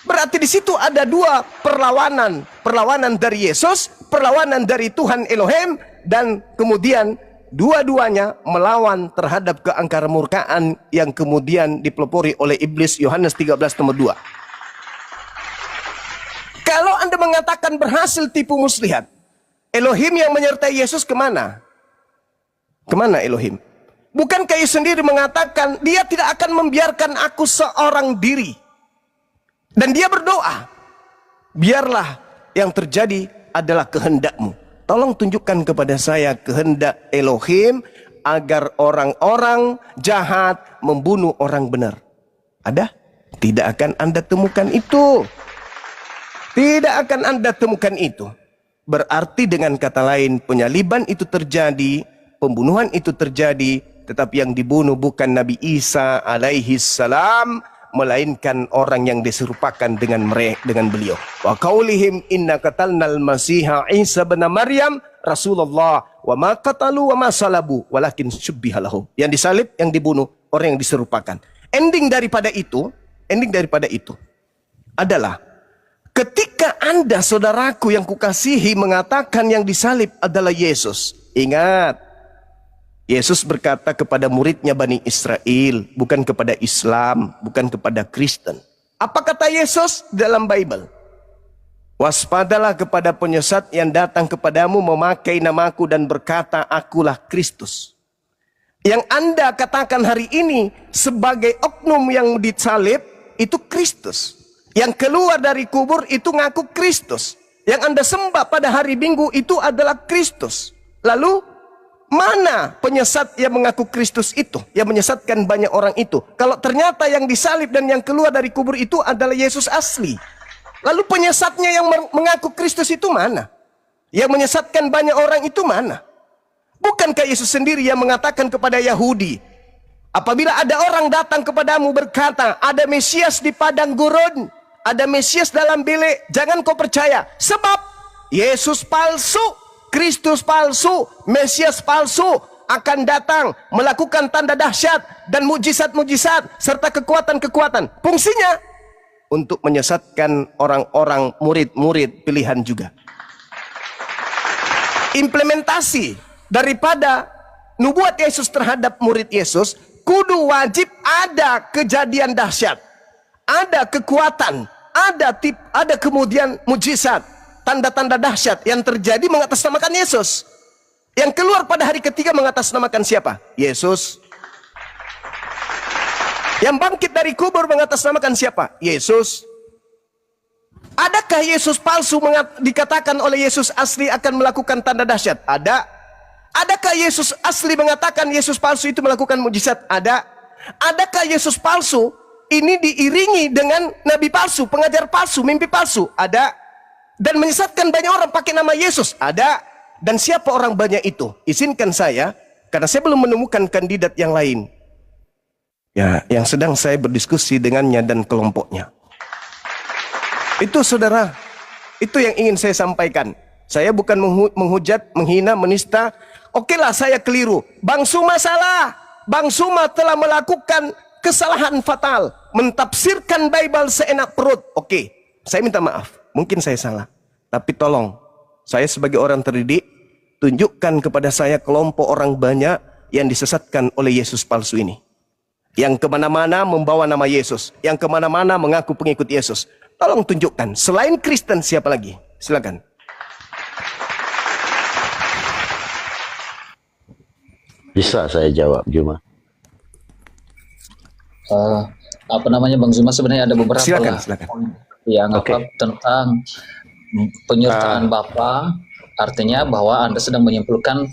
Berarti di situ ada dua perlawanan. Perlawanan dari Yesus, perlawanan dari Tuhan Elohim, dan kemudian dua-duanya melawan terhadap keangkarmurkaan yang kemudian dipelopori oleh iblis. Yohanes 13:2. Kalau Anda mengatakan berhasil tipu muslihat, Elohim yang menyertai Yesus kemana? Kemana Elohim? Bukankah Yesus sendiri mengatakan, Dia tidak akan membiarkan aku seorang diri. Dan dia berdoa, biarlah yang terjadi adalah kehendakmu. Tolong tunjukkan kepada saya kehendak Elohim agar orang-orang jahat membunuh orang benar. Ada? Tidak akan Anda temukan itu. Tidak akan Anda temukan itu. Berarti dengan kata lain, penyaliban itu terjadi, pembunuhan itu terjadi, Tetapi yang dibunuh bukan Nabi Isa alaihi salam, melainkan orang yang diserupakan dengan beliau. Wa qaulihim inna qatalnal masiha Isa bin Maryam Rasulullah wa ma qatalu wa ma salabu walakin syubbiha lahum. Yang disalib, yang dibunuh, orang yang diserupakan. Ending daripada itu adalah ketika Anda, saudaraku yang kukasihi, mengatakan yang disalib adalah Yesus. Ingat, Yesus berkata kepada muridnya Bani Israel, bukan kepada Islam, bukan kepada Kristen. Apa kata Yesus dalam Bible? Waspadalah kepada penyesat yang datang kepadamu memakai namaku dan berkata, akulah Kristus. Yang Anda katakan hari ini sebagai oknum yang disalib, itu Kristus. Yang keluar dari kubur itu ngaku Kristus. Yang Anda sembah pada hari Minggu itu adalah Kristus. Lalu, mana penyesat yang mengaku Kristus itu? Yang menyesatkan banyak orang itu. Kalau ternyata yang disalib dan yang keluar dari kubur itu adalah Yesus asli. Lalu penyesatnya yang mengaku Kristus itu mana? Yang menyesatkan banyak orang itu mana? Bukankah Yesus sendiri yang mengatakan kepada Yahudi, apabila ada orang datang kepadamu berkata, ada Mesias di padang gurun, ada Mesias dalam bilik, jangan kau percaya. Sebab Yesus palsu, Kristus palsu, Mesias palsu akan datang melakukan tanda dahsyat dan mujizat-mujizat serta kekuatan-kekuatan. Fungsinya untuk menyesatkan orang-orang murid-murid pilihan juga. Implementasi daripada nubuat Yesus terhadap murid Yesus, kudu wajib ada kejadian dahsyat, ada kekuatan, ada kemudian mujizat, tanda-tanda dahsyat yang terjadi mengatasnamakan Yesus. Yang keluar pada hari ketiga mengatasnamakan siapa? Yesus. Yang bangkit dari kubur mengatasnamakan siapa? Yesus. Adakah Yesus palsu dikatakan oleh Yesus asli akan melakukan tanda dahsyat? Ada. Adakah Yesus asli mengatakan Yesus palsu itu melakukan mujizat? Ada. Adakah Yesus palsu ini diiringi dengan nabi palsu, pengajar palsu, mimpi palsu? Ada. Dan menyesatkan banyak orang pakai nama Yesus? Ada. Dan siapa orang banyak itu? Izinkan saya, karena saya belum menemukan kandidat yang lain, ya, yang sedang saya berdiskusi dengannya dan kelompoknya. Itu saudara, itu yang ingin saya sampaikan. Saya bukan menghujat, menghina, menista. Oke lah, saya keliru. Bang Suma salah. Bang Suma telah melakukan kesalahan fatal, mentafsirkan Bible seenak perut. Oke, saya minta maaf. Mungkin saya salah. Tapi tolong, saya sebagai orang terdidik, tunjukkan kepada saya kelompok orang banyak yang disesatkan oleh Yesus palsu ini. Yang kemana-mana membawa nama Yesus, yang kemana-mana mengaku pengikut Yesus. Tolong tunjukkan, selain Kristen siapa lagi? Silakan. Bisa saya jawab, Juma? Apa namanya Bang Zuma, sebenarnya ada beberapa Silakan, lah silakan. yang tentang penyertaan Bapa. Artinya bahwa Anda sedang menyimpulkan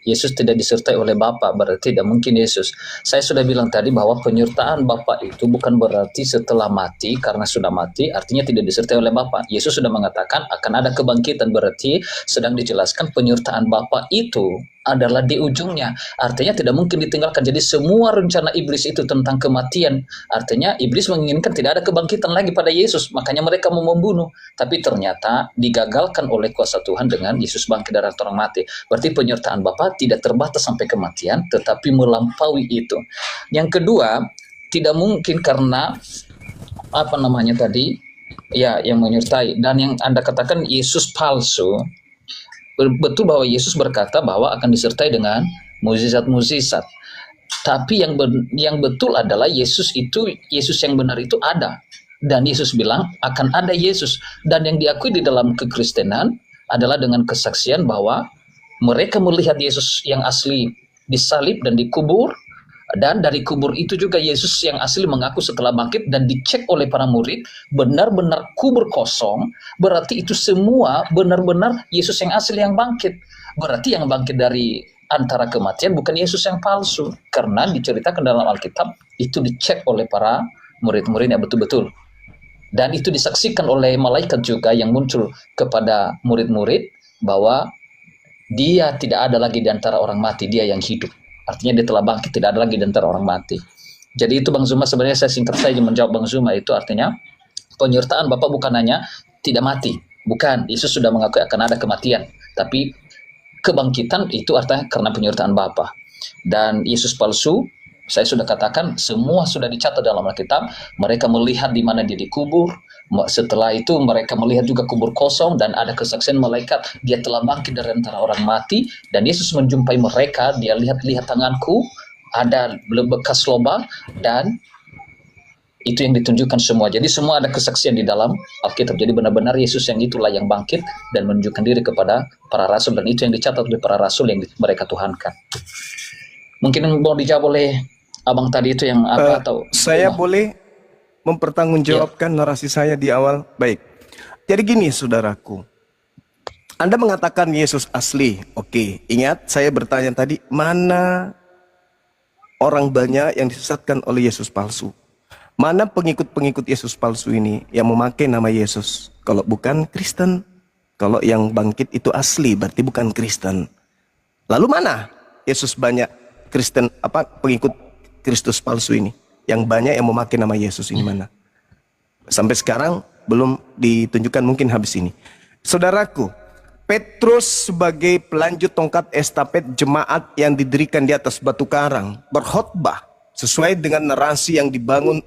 Yesus tidak disertai oleh Bapa, berarti tidak mungkin Yesus. Saya sudah bilang tadi bahwa penyertaan Bapa itu bukan berarti setelah mati, karena sudah mati artinya tidak disertai oleh Bapa. Yesus sudah mengatakan akan ada kebangkitan, berarti sedang dijelaskan penyertaan Bapa itu adalah di ujungnya. Artinya tidak mungkin ditinggalkan. Jadi semua rencana iblis itu tentang kematian, artinya iblis menginginkan tidak ada kebangkitan lagi pada Yesus, makanya mereka mau membunuh. Tapi ternyata digagalkan oleh kuasa Tuhan dengan Yesus bangkit dari orang mati. Berarti penyertaan Bapa tidak terbatas sampai kematian, tetapi melampaui itu. Yang kedua, tidak mungkin karena apa namanya tadi, ya, yang menyertai. Dan yang Anda katakan Yesus palsu, betul bahwa Yesus berkata bahwa akan disertai dengan mukjizat-mukjizat. Tapi yang betul adalah Yesus yang benar itu ada. Dan Yesus bilang akan ada Yesus. Dan yang diakui di dalam kekristenan adalah dengan kesaksian bahwa mereka melihat Yesus yang asli disalib dan dikubur. Dan dari kubur itu juga Yesus yang asli mengaku setelah bangkit dan dicek oleh para murid, benar-benar kubur kosong, berarti itu semua benar-benar Yesus yang asli yang bangkit. Berarti yang bangkit dari antara kematian bukan Yesus yang palsu, karena diceritakan dalam Alkitab, itu dicek oleh para murid-muridnya betul-betul. Dan itu disaksikan oleh malaikat juga yang muncul kepada murid-murid, bahwa dia tidak ada lagi di antara orang mati, dia yang hidup. Artinya dia telah bangkit, tidak ada lagi di antara orang mati. Jadi itu Bang Zuma, sebenarnya saya singkat saja menjawab Bang Zuma, itu artinya penyertaan Bapa bukan hanya tidak mati. Bukan, Yesus sudah mengakui akan ada kematian. Tapi kebangkitan itu artinya karena penyertaan Bapa. Dan Yesus palsu, saya sudah katakan, semua sudah dicatat dalam Alkitab. Mereka melihat di mana dia dikubur. Setelah itu mereka melihat juga kubur kosong dan ada kesaksian malaikat, dia telah bangkit dari antara orang mati. Dan Yesus menjumpai mereka, dia lihat tanganku, ada bekas lubang, dan itu yang ditunjukkan semua. Jadi semua ada kesaksian di dalam Alkitab. Jadi benar-benar Yesus yang itulah yang bangkit dan menunjukkan diri kepada para rasul, dan itu yang dicatat oleh para rasul yang mereka tuhankan. Mungkin mau dijawab oleh abang tadi itu yang apa atau saya boleh mempertanggungjawabkan narasi saya di awal? Baik. Jadi gini saudaraku, Anda mengatakan Yesus asli. Oke, ingat saya bertanya tadi, mana orang banyak yang disesatkan oleh Yesus palsu? Mana pengikut-pengikut Yesus palsu ini yang memakai nama Yesus? Kalau bukan Kristen. Kalau yang bangkit itu asli, berarti bukan Kristen. Lalu mana Yesus banyak Kristen, pengikut Kristus palsu ini? Yang banyak yang memakai nama Yesus ini mana? Sampai sekarang belum ditunjukkan, mungkin habis ini. Saudaraku, Petrus sebagai pelanjut tongkat estafet jemaat yang didirikan di atas batu karang berkhotbah sesuai dengan narasi yang dibangun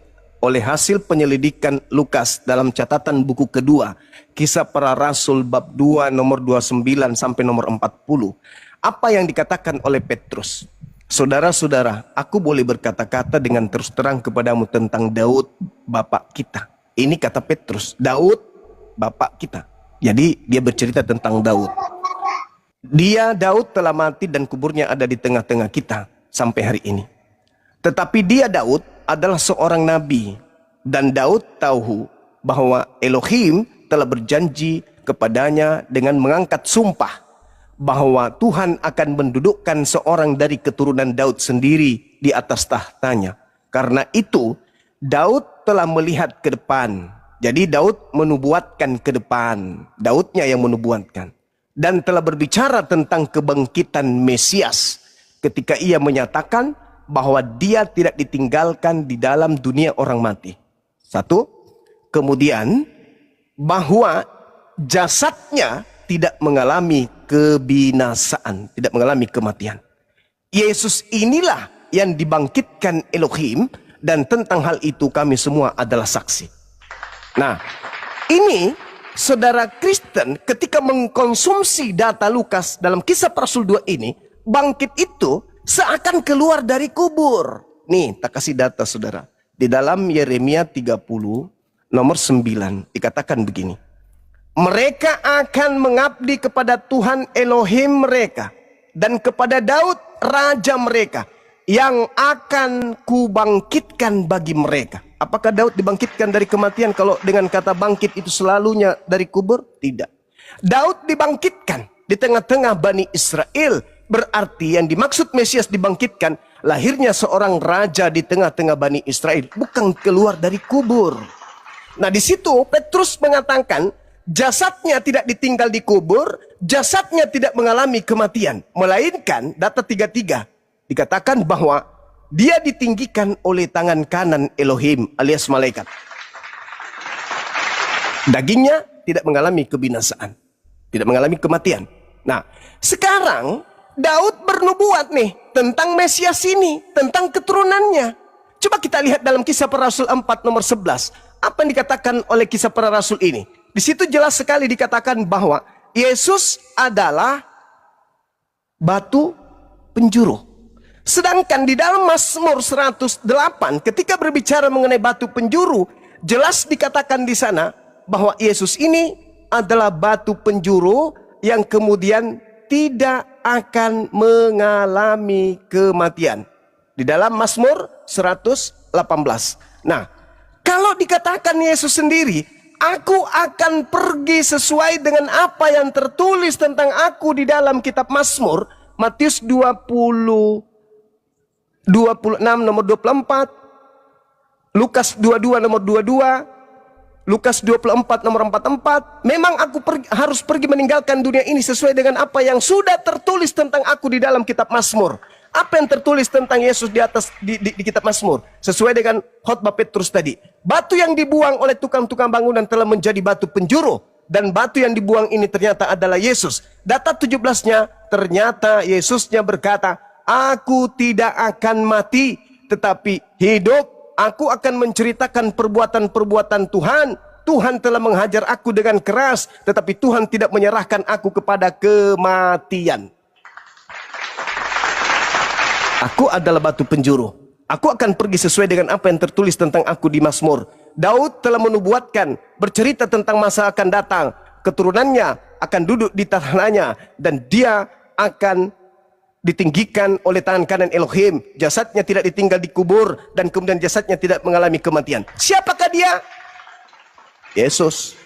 oleh hasil penyelidikan Lukas dalam catatan buku kedua, Kisah Para Rasul bab 2 nomor 29 sampai nomor 40. Apa yang dikatakan oleh Petrus? Saudara-saudara, aku boleh berkata-kata dengan terus terang kepadamu tentang Daud, bapak kita. Ini kata Petrus, Daud, bapak kita. Jadi dia bercerita tentang Daud. Daud telah mati dan kuburnya ada di tengah-tengah kita sampai hari ini. Tetapi Daud adalah seorang nabi. Dan Daud tahu bahwa Elohim telah berjanji kepadanya dengan mengangkat sumpah bahwa Tuhan akan mendudukkan seorang dari keturunan Daud sendiri di atas tahtanya. Karena itu Daud telah melihat ke depan. Jadi Daud menubuatkan ke depan. Daudnya yang menubuatkan. Dan telah berbicara tentang kebangkitan Mesias. Ketika ia menyatakan bahwa dia tidak ditinggalkan di dalam dunia orang mati. Satu. Kemudian bahwa jasadnya tidak mengalami kebinasaan. Tidak mengalami kematian. Yesus inilah yang dibangkitkan Elohim. Dan tentang hal itu kami semua adalah saksi. Nah, ini saudara Kristen ketika mengkonsumsi data Lukas dalam Kisah Para Rasul 2 ini, bangkit itu seakan keluar dari kubur. Nih, tak kasih data saudara. Di dalam Yeremia 30 nomor 9 dikatakan begini. Mereka akan mengabdi kepada Tuhan Elohim mereka dan kepada Daud raja mereka yang akan kubangkitkan bagi mereka. Apakah Daud dibangkitkan dari kematian? Kalau dengan kata bangkit itu selalunya dari kubur? Tidak. Daud dibangkitkan di tengah-tengah Bani Israel. Berarti yang dimaksud Mesias dibangkitkan, lahirnya seorang raja di tengah-tengah Bani Israel. Bukan keluar dari kubur. Nah di situ Petrus mengatakan, jasadnya tidak ditinggal di kubur, jasadnya tidak mengalami kematian. Melainkan data 33 dikatakan bahwa dia ditinggikan oleh tangan kanan Elohim alias malaikat. Dagingnya tidak mengalami kebinasaan. Tidak mengalami kematian. Nah, sekarang Daud bernubuat nih tentang Mesias ini, tentang keturunannya. Coba kita lihat dalam Kisah Para Rasul 4 nomor 11. Apa yang dikatakan oleh Kisah Para Rasul ini? Di situ jelas sekali dikatakan bahwa Yesus adalah batu penjuru. Sedangkan di dalam Mazmur 108 ketika berbicara mengenai batu penjuru, jelas dikatakan di sana bahwa Yesus ini adalah batu penjuru yang kemudian tidak akan mengalami kematian. Di dalam Mazmur 118. Nah, kalau dikatakan Yesus sendiri, aku akan pergi sesuai dengan apa yang tertulis tentang aku di dalam kitab Mazmur, Matius 26 nomor 24, Lukas 22 nomor 22, Lukas 24 nomor 44. Memang aku harus pergi meninggalkan dunia ini sesuai dengan apa yang sudah tertulis tentang aku di dalam kitab Mazmur. Apa yang tertulis tentang Yesus di atas di kitab Mazmur? Sesuai dengan khotbah Petrus tadi. Batu yang dibuang oleh tukang-tukang bangunan telah menjadi batu penjuru. Dan batu yang dibuang ini ternyata adalah Yesus. Data 17-nya, ternyata Yesusnya berkata, aku tidak akan mati, tetapi hidup. Aku akan menceritakan perbuatan-perbuatan Tuhan. Tuhan telah menghajar aku dengan keras, tetapi Tuhan tidak menyerahkan aku kepada kematian. Aku adalah batu penjuru. Aku akan pergi sesuai dengan apa yang tertulis tentang aku di Mazmur. Daud telah menubuatkan, bercerita tentang masa akan datang. Keturunannya akan duduk di tahtanya, dan dia akan ditinggikan oleh tangan kanan Elohim. Jasadnya tidak ditinggal di kubur, dan kemudian jasadnya tidak mengalami kematian. Siapakah dia? Yesus.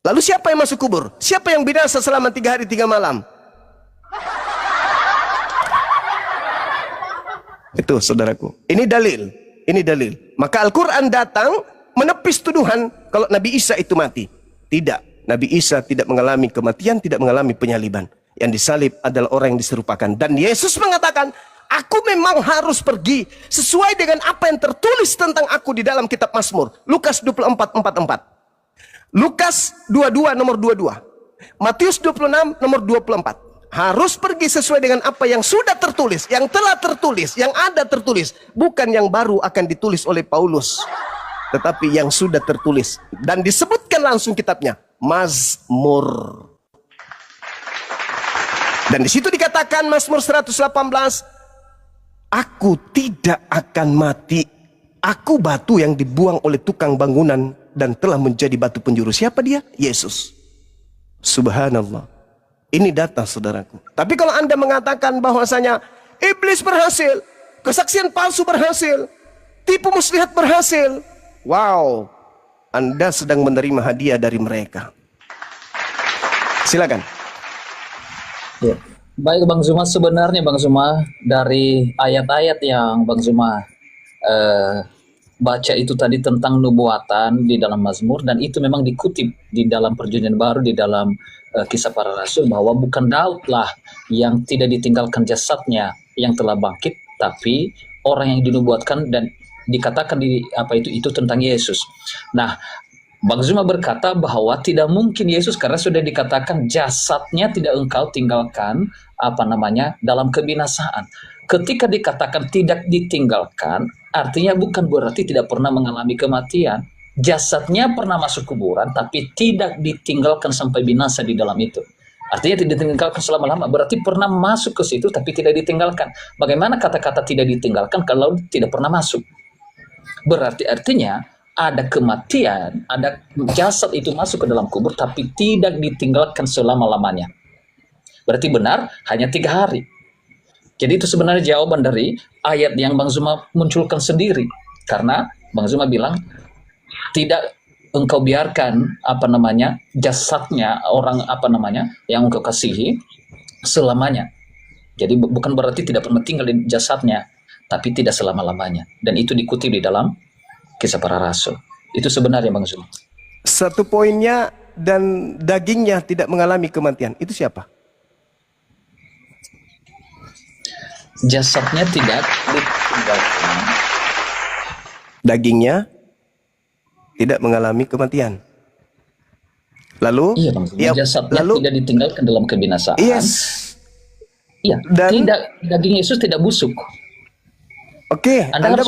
Lalu siapa yang masuk kubur? Siapa yang binasa selama 3 hari 3 malam? Itu saudaraku. Ini dalil. Ini dalil. Maka Al-Quran datang menepis tuduhan kalau Nabi Isa itu mati. Tidak. Nabi Isa tidak mengalami kematian, tidak mengalami penyaliban. Yang disalib adalah orang yang diserupakan. Dan Yesus mengatakan, aku memang harus pergi sesuai dengan apa yang tertulis tentang aku di dalam kitab Mazmur. Lukas 24:44. Lukas 22 nomor 22. Matius 26 nomor 24. Harus pergi sesuai dengan apa yang sudah tertulis, yang telah tertulis, yang ada tertulis. Bukan yang baru akan ditulis oleh Paulus, tetapi yang sudah tertulis. Dan disebutkan langsung kitabnya, Mazmur. Dan di situ dikatakan Mazmur 118, aku tidak akan mati. Aku batu yang dibuang oleh tukang bangunan dan telah menjadi batu penjuru. Siapa dia? Yesus. Subhanallah. Ini data saudaraku. Tapi kalau Anda mengatakan bahwasanya iblis berhasil, kesaksian palsu berhasil, tipu muslihat berhasil, wow, Anda sedang menerima hadiah dari mereka. Silakan. Ya. Baik Bang Zuma, sebenarnya Bang Zuma dari ayat-ayat yang Bang Zuma baca itu tadi tentang nubuatan di dalam Mazmur, dan itu memang dikutip di dalam Perjanjian Baru, di dalam Kisah Para Rasul, bahwa bukan Daud lah yang tidak ditinggalkan jasadnya yang telah bangkit, tapi orang yang dinubuatkan dan dikatakan di apa itu tentang Yesus. Nah, Bang Zuma berkata bahwa tidak mungkin Yesus, karena sudah dikatakan jasadnya tidak engkau tinggalkan dalam kebinasaan. Ketika dikatakan tidak ditinggalkan, artinya bukan berarti tidak pernah mengalami kematian. Jasadnya pernah masuk kuburan, tapi tidak ditinggalkan sampai binasa di dalam itu. Artinya tidak ditinggalkan selama-lama, berarti pernah masuk ke situ tapi tidak ditinggalkan. Bagaimana kata-kata tidak ditinggalkan kalau tidak pernah masuk? Berarti artinya ada kematian, ada jasad itu masuk ke dalam kubur tapi tidak ditinggalkan selama-lamanya. Berarti benar hanya 3 hari. Jadi itu sebenarnya jawaban dari ayat yang Bang Zuma munculkan sendiri. Karena Bang Zuma bilang tidak engkau biarkan jasadnya orang yang engkau kasihi selamanya. Jadi bukan berarti tidak pernah tinggal di jasadnya, tapi tidak selama-lamanya. Dan itu dikutip di dalam Kisah Para Rasul. Itu sebenarnya Bang Zuma. Satu poinnya, dan dagingnya tidak mengalami kematian. Itu siapa? Jasadnya tidak ditinggalkan. Dagingnya tidak mengalami kematian. Lalu, iya Bang Zuma, jasadnya tidak ditinggalkan dalam kebinasaan. Yes. Iya. Dan daging Yesus tidak busuk. Oke, Anda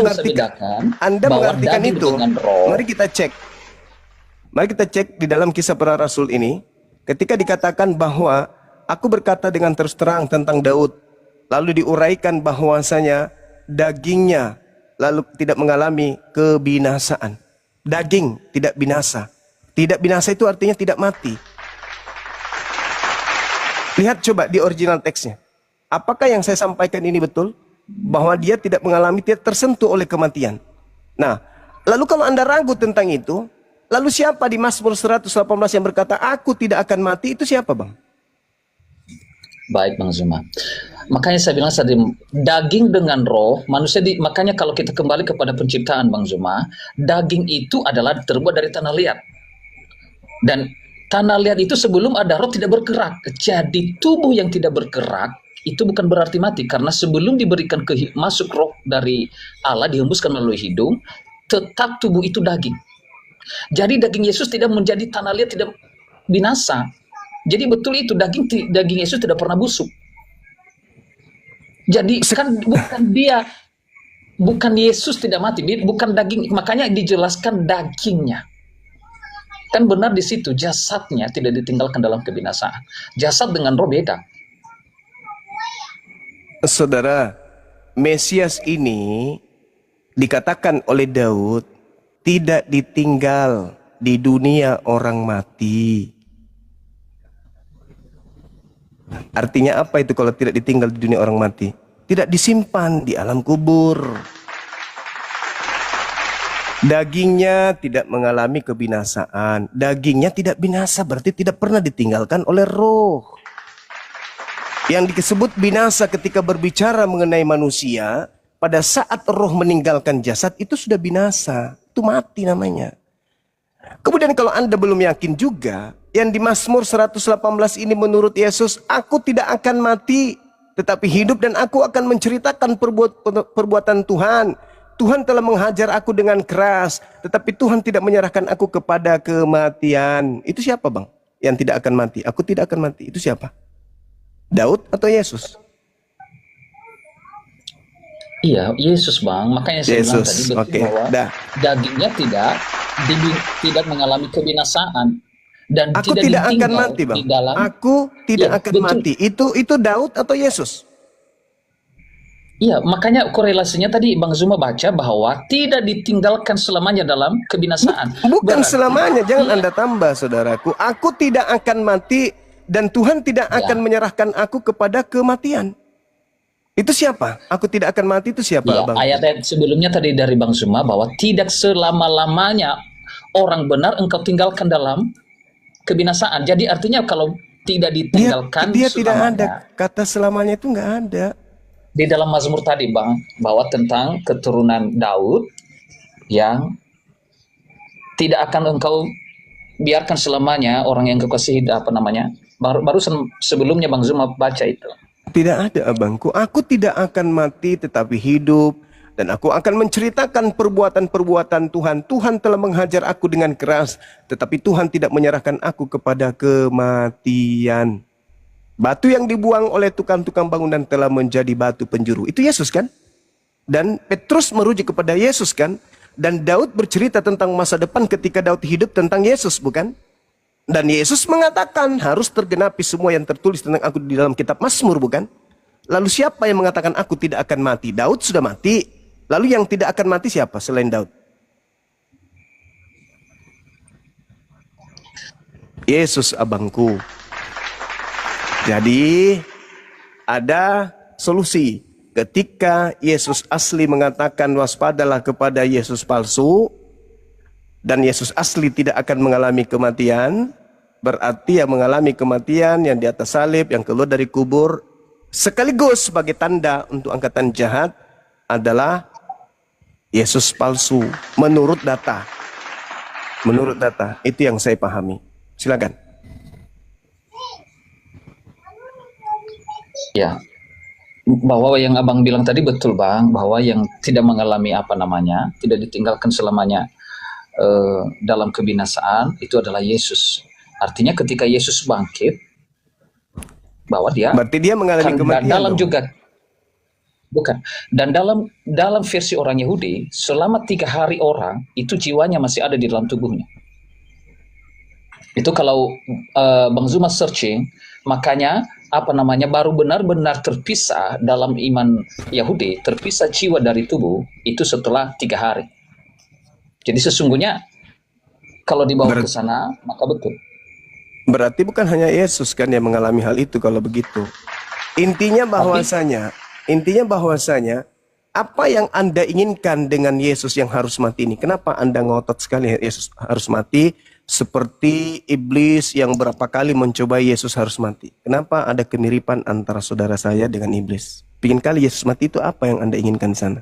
mengartikan itu. Roh. Mari kita cek. Mari kita cek di dalam Kisah Para Rasul ini, ketika dikatakan bahwa aku berkata dengan terus terang tentang Daud, lalu diuraikan bahwasanya dagingnya lalu tidak mengalami kebinasaan. Daging tidak binasa. Tidak binasa itu artinya tidak mati. Lihat coba di original teksnya. Apakah yang saya sampaikan ini betul? Bahwa dia tidak mengalami, tidak tersentuh oleh kematian. Nah, lalu kalau Anda ragu tentang itu, lalu siapa di Mazmur 118 yang berkata, aku tidak akan mati, itu siapa Bang? Baik Bang Zuma. Makanya saya bilang tadi, daging dengan roh, manusia makanya kalau kita kembali kepada penciptaan Bang Zuma, daging itu adalah terbuat dari tanah liat. Dan tanah liat itu sebelum ada roh tidak bergerak. Jadi tubuh yang tidak bergerak itu bukan berarti mati, karena sebelum diberikan masuk roh dari Allah dihembuskan melalui hidung, tetap tubuh itu daging. Jadi daging Yesus tidak menjadi tanah liat, tidak binasa. Jadi betul itu, daging Yesus tidak pernah busuk. Jadi kan bukan Yesus tidak mati, bukan daging, makanya dijelaskan dagingnya. Kan benar di situ, jasadnya tidak ditinggalkan dalam kebinasaan. Jasad dengan roh beda. Saudara, Mesias ini dikatakan oleh Daud tidak ditinggal di dunia orang mati. Artinya apa itu kalau tidak ditinggal di dunia orang mati? Tidak disimpan di alam kubur. Dagingnya tidak mengalami kebinasaan. Dagingnya tidak binasa berarti tidak pernah ditinggalkan oleh roh. Yang disebut binasa ketika berbicara mengenai manusia, pada saat roh meninggalkan jasad itu sudah binasa. Itu mati namanya. Kemudian kalau Anda belum yakin juga, yang di Mazmur 118 ini menurut Yesus, aku tidak akan mati, tetapi hidup dan aku akan menceritakan perbuatan Tuhan. Tuhan telah menghajar aku dengan keras, tetapi Tuhan tidak menyerahkan aku kepada kematian. Itu siapa bang? Yang tidak akan mati. Aku tidak akan mati. Itu siapa? Daud atau Yesus? Iya, Yesus bang. Makanya saya bilang tadi betul bahwa dagingnya tidak mengalami kebinasaan dan aku tidak akan mati bang. Aku tidak akan mati. Itu Daud atau Yesus? Iya, makanya korelasinya tadi Bang Zuma baca bahwa tidak ditinggalkan selamanya dalam kebinasaan. Bukan selamanya, jangan Anda tambah saudaraku. Aku tidak akan mati dan Tuhan tidak akan menyerahkan aku kepada kematian. Itu siapa? Aku tidak akan mati itu siapa, ya, Bang? Ayat-ayat sebelumnya tadi dari Bang Zuma bahwa tidak selama-lamanya orang benar engkau tinggalkan dalam kebinasaan. Jadi artinya kalau tidak ditinggalkan dia tidak ada. Kata selamanya itu nggak ada. Di dalam Mazmur tadi bang, bahwa tentang keturunan Daud yang tidak akan engkau biarkan selamanya orang yang kekasih baru sebelumnya Bang Zuma baca itu. Tidak ada abangku, aku tidak akan mati tetapi hidup dan aku akan menceritakan perbuatan-perbuatan Tuhan. Tuhan telah menghajar aku dengan keras, tetapi Tuhan tidak menyerahkan aku kepada kematian. Batu yang dibuang oleh tukang-tukang bangunan telah menjadi batu penjuru. Itu Yesus kan? Dan Petrus merujuk kepada Yesus kan? Dan Daud bercerita tentang masa depan ketika Daud hidup tentang Yesus bukan? Dan Yesus mengatakan harus tergenapi semua yang tertulis tentang aku di dalam kitab Mazmur bukan? Lalu siapa yang mengatakan aku tidak akan mati? Daud sudah mati. Lalu yang tidak akan mati siapa selain Daud? Yesus abangku. Jadi ada solusi ketika Yesus asli mengatakan waspadalah kepada Yesus palsu dan Yesus asli tidak akan mengalami kematian, berarti yang mengalami kematian yang di atas salib, yang keluar dari kubur sekaligus sebagai tanda untuk angkatan jahat adalah Yesus palsu menurut data. Menurut data itu yang saya pahami. Silakan. Ya, bahwa yang abang bilang tadi betul bang, bahwa yang tidak mengalami tidak ditinggalkan selamanya dalam kebinasaan itu adalah Yesus. Artinya ketika Yesus bangkit, bahwa berarti dia mengalami kematian. Dalam juga bukan. Dan dalam versi orang Yahudi, selama 3 hari orang itu jiwanya masih ada di dalam tubuhnya. Itu kalau Bang Zuma searching, makanya baru benar-benar terpisah dalam iman Yahudi, terpisah jiwa dari tubuh itu setelah 3 hari. Jadi sesungguhnya kalau dibawa ke sana maka betul. Berarti bukan hanya Yesus kan yang mengalami hal itu kalau begitu. Intinya bahwasanya apa yang Anda inginkan dengan Yesus yang harus mati ini? Kenapa Anda ngotot sekali Yesus harus mati? Seperti iblis yang berapa kali mencoba Yesus harus mati. Kenapa ada kemiripan antara saudara saya dengan iblis? Pingin kali Yesus mati itu apa yang Anda inginkan di sana?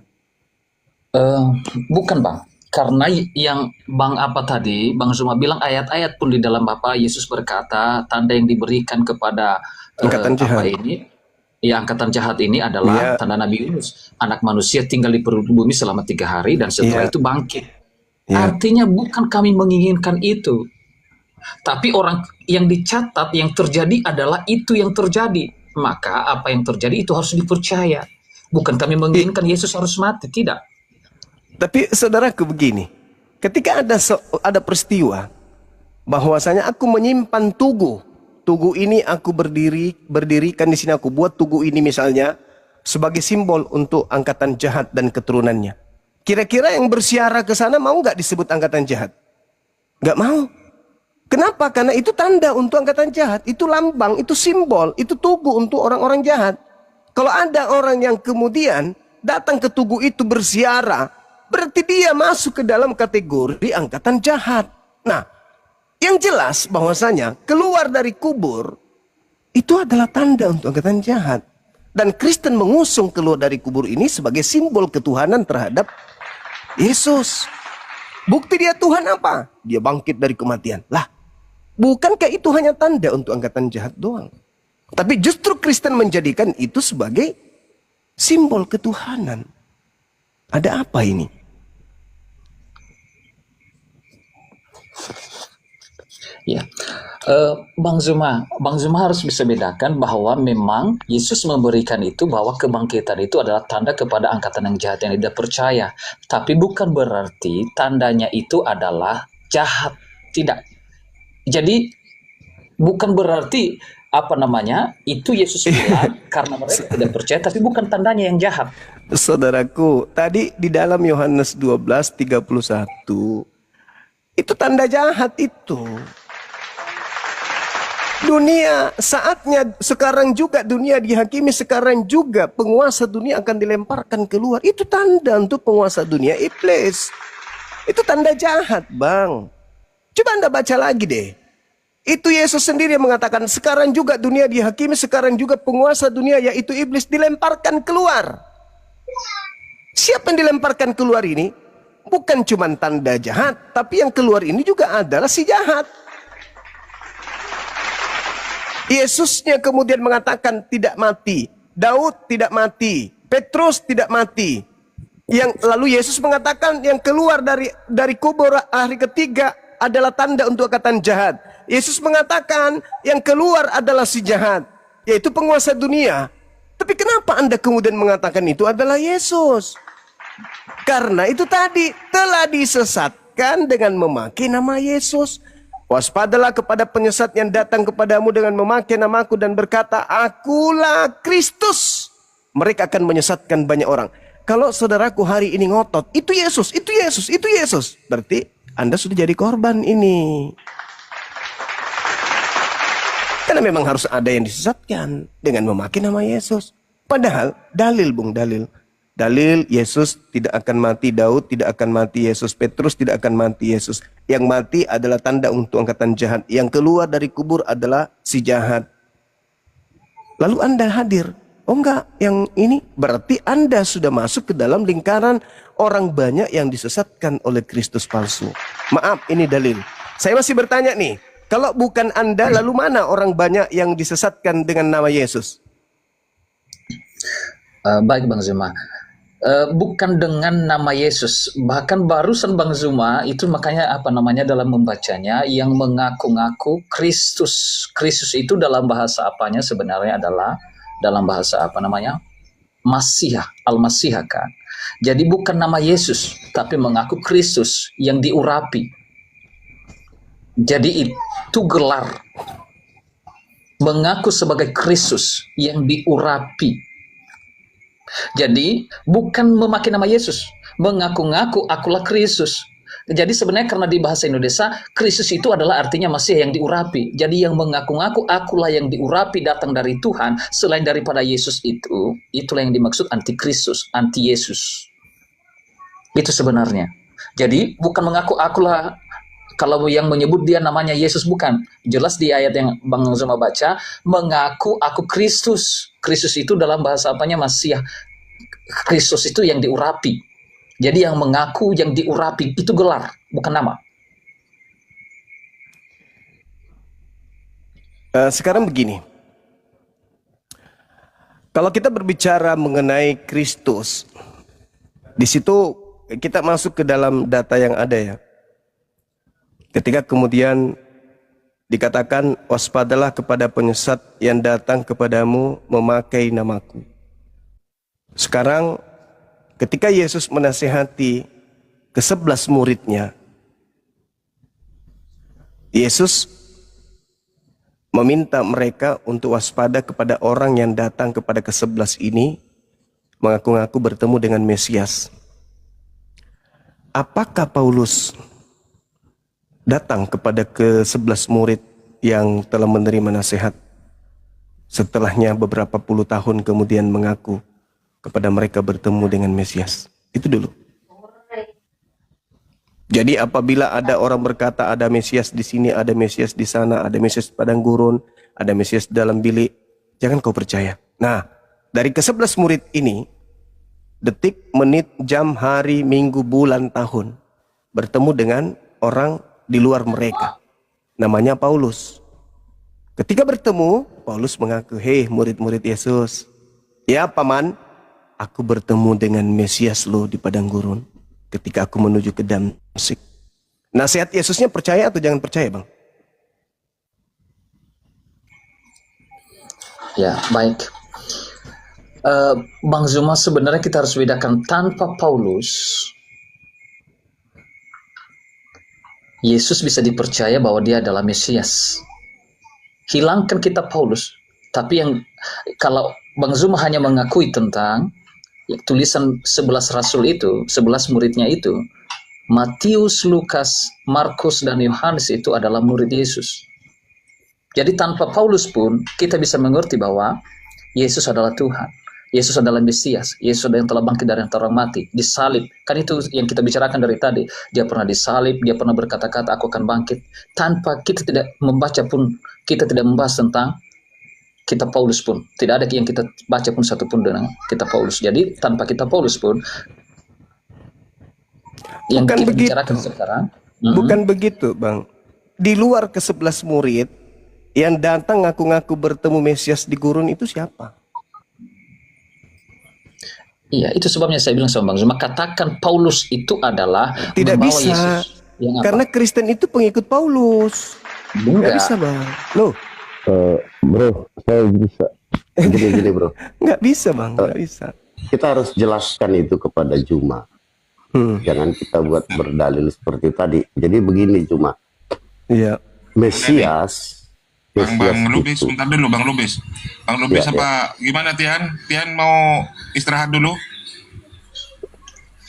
Bukan bang. Karena yang Bang Bang Zuma bilang ayat-ayat pun di dalam Yesus berkata tanda yang diberikan kepada angkatan jahat Ya, angkatan jahat ini adalah tanda Nabi Yunus. Anak manusia tinggal di perut bumi selama 3 hari dan setelah itu bangkit. Artinya bukan kami menginginkan itu. Tapi orang yang dicatat, yang terjadi adalah itu yang terjadi. Maka apa yang terjadi itu harus dipercaya. Bukan kami menginginkan Yesus harus mati, tidak. Tapi saudaraku begini, ketika ada peristiwa bahwasanya aku menyimpan tugu ini aku berdirikan di sini, aku buat tugu ini misalnya sebagai simbol untuk angkatan jahat dan keturunannya. Kira-kira yang bersiara ke sana mau nggak disebut angkatan jahat? Nggak mau. Kenapa? Karena itu tanda untuk angkatan jahat, itu lambang, itu simbol, itu tugu untuk orang-orang jahat. Kalau ada orang yang kemudian datang ke tugu itu bersiara, berarti dia masuk ke dalam kategori angkatan jahat. Nah, yang jelas bahwasanya keluar dari kubur itu adalah tanda untuk angkatan jahat. Dan Kristen mengusung keluar dari kubur ini sebagai simbol ketuhanan terhadap Yesus. Bukti dia Tuhan apa? Dia bangkit dari kematian. Lah, bukankah itu hanya tanda untuk angkatan jahat doang? Tapi justru Kristen menjadikan itu sebagai simbol ketuhanan. Ada apa ini? Ya, Bang Zuma harus bisa bedakan bahwa memang Yesus memberikan itu, bahwa kebangkitan itu adalah tanda kepada angkatan yang jahat yang tidak percaya. Tapi bukan berarti tandanya itu adalah jahat, tidak. Jadi bukan berarti itu Yesus bilang karena mereka tidak percaya, tapi bukan tandanya yang jahat. Saudaraku, tadi di dalam Yohanes 12:31 itu tanda jahat itu. Dunia saatnya sekarang juga, dunia dihakimi sekarang juga, penguasa dunia akan dilemparkan keluar. Itu tanda untuk penguasa dunia, iblis. Itu tanda jahat, Bang. Coba Anda baca lagi deh. Itu Yesus sendiri yang mengatakan, sekarang juga dunia dihakimi, sekarang juga penguasa dunia yaitu iblis dilemparkan keluar. Siapa yang dilemparkan keluar ini? Bukan cuma tanda jahat, tapi yang keluar ini juga adalah si jahat. Yesusnya kemudian mengatakan tidak mati. Daud tidak mati. Petrus tidak mati. Lalu Yesus mengatakan yang keluar dari kubur hari ketiga adalah tanda untuk angkatan jahat. Yesus mengatakan yang keluar adalah si jahat, yaitu penguasa dunia. Tapi kenapa Anda kemudian mengatakan itu adalah Yesus? Karena itu tadi telah disesatkan dengan memakai nama Yesus. Waspadalah kepada penyesat yang datang kepadamu dengan memakai namaku dan berkata, akulah Kristus. Mereka akan menyesatkan banyak orang. Kalau saudaraku hari ini ngotot, itu Yesus, itu Yesus, itu Yesus. Berarti Anda sudah jadi korban ini. Karena memang harus ada yang disesatkan dengan memakai nama Yesus. Padahal dalil, Bung, dalil. Dalil Yesus tidak akan mati, Daud tidak akan mati, Yesus, Petrus tidak akan mati, Yesus. Yang mati adalah tanda untuk angkatan jahat. Yang keluar dari kubur adalah si jahat. Lalu Anda hadir. Oh enggak, yang ini berarti Anda sudah masuk ke dalam lingkaran orang banyak yang disesatkan oleh Kristus palsu. Maaf, ini dalil. Saya masih bertanya nih, kalau bukan Anda, lalu mana orang banyak yang disesatkan dengan nama Yesus? Baik Bang Zuma. Bukan dengan nama Yesus, bahkan barusan Bang Zuma itu makanya dalam membacanya yang mengaku-ngaku Kristus. Kristus itu dalam bahasa apanya sebenarnya adalah dalam bahasa Masihah, Al-Masihah kan. Jadi bukan nama Yesus, tapi mengaku Kristus yang diurapi. Jadi itu gelar mengaku sebagai Kristus yang diurapi. Jadi bukan memakai nama Yesus, mengaku-ngaku akulah Kristus. Jadi sebenarnya karena di bahasa Indonesia Kristus itu adalah artinya Masih yang diurapi. Jadi yang mengaku-ngaku akulah yang diurapi datang dari Tuhan selain daripada Yesus itu, itulah yang dimaksud anti-Kristus, anti-Yesus. Itu sebenarnya. Jadi bukan mengaku akulah, kalau yang menyebut dia namanya Yesus, bukan. Jelas di ayat yang Bang Zuma baca, mengaku aku Kristus. Kristus itu dalam bahasa apanya Masih. Kristus itu yang diurapi. Jadi yang mengaku, yang diurapi, itu gelar, bukan nama. Sekarang begini. Kalau kita berbicara mengenai Kristus, di situ kita masuk ke dalam data yang ada ya. Ketika kemudian dikatakan, waspadalah kepada penyesat yang datang kepadamu memakai namaku. Sekarang ketika Yesus menasihati ke-11 muridnya, Yesus meminta mereka untuk waspada kepada orang yang datang kepada ke-11 ini, mengaku-ngaku bertemu dengan Mesias. Apakah Paulus datang kepada ke-11 murid yang telah menerima nasihat, setelahnya beberapa puluh tahun kemudian mengaku kepada mereka bertemu dengan Mesias? Itu dulu. Jadi apabila ada orang berkata ada Mesias di sini, ada Mesias di sana, ada Mesias di padang gurun, ada Mesias dalam bilik, jangan kau percaya. Nah, dari ke-11 murid ini, detik, menit, jam, hari, minggu, bulan, tahun, bertemu dengan orang di luar mereka. Namanya Paulus. Ketika bertemu, Paulus mengaku, hei murid-murid Yesus, ya paman, aku bertemu dengan Mesias lo di padang gurun ketika aku menuju ke Damsik. Nasihat Yesusnya percaya atau jangan percaya, Bang? Ya, baik. Bang Zuma, sebenarnya kita harus bedakan, tanpa Paulus, Yesus bisa dipercaya bahwa dia adalah Mesias. Hilangkan kita Paulus, tapi yang kalau Bang Zuma hanya mengakui tentang tulisan 11 rasul itu, 11 muridnya itu, Matius, Lukas, Markus, dan Yohanes itu adalah murid Yesus. Jadi tanpa Paulus pun kita bisa mengerti bahwa Yesus adalah Tuhan, Yesus adalah Mesias, Yesus adalah yang telah bangkit dari antara orang mati, disalib. Kan itu yang kita bicarakan dari tadi. Dia pernah disalib, dia pernah berkata-kata aku akan bangkit. Tanpa kita tidak membaca pun, kita tidak membahas tentang kitab Paulus pun. Tidak ada yang kita baca pun satu pun dengan kitab Paulus. Jadi tanpa kitab Paulus pun, yang Bukan kita begitu. bicarakan sekarang, Bukan begitu, Bang. Di luar ke-11 murid, yang datang ngaku-ngaku bertemu Mesias di gurun itu siapa? iya, itu sebabnya saya bilang sama Bang Zuma, katakan Paulus itu adalah Tidak membawa bisa. Yesus. Yang apa? Karena Kristen itu pengikut Paulus. Nggak Enggak. bisa, Bang. Loh, Bro, saya bisa. Gini bro, nggak bisa, Bang. Nggak bisa. kita harus jelaskan itu kepada Juma. Jangan kita buat berdalil seperti tadi. Jadi begini Juma. Iya. Mesias. Bang Lubis, bentar dulu Bang Lubis. Bang Lubis apa gimana Tian? Tian mau istirahat dulu?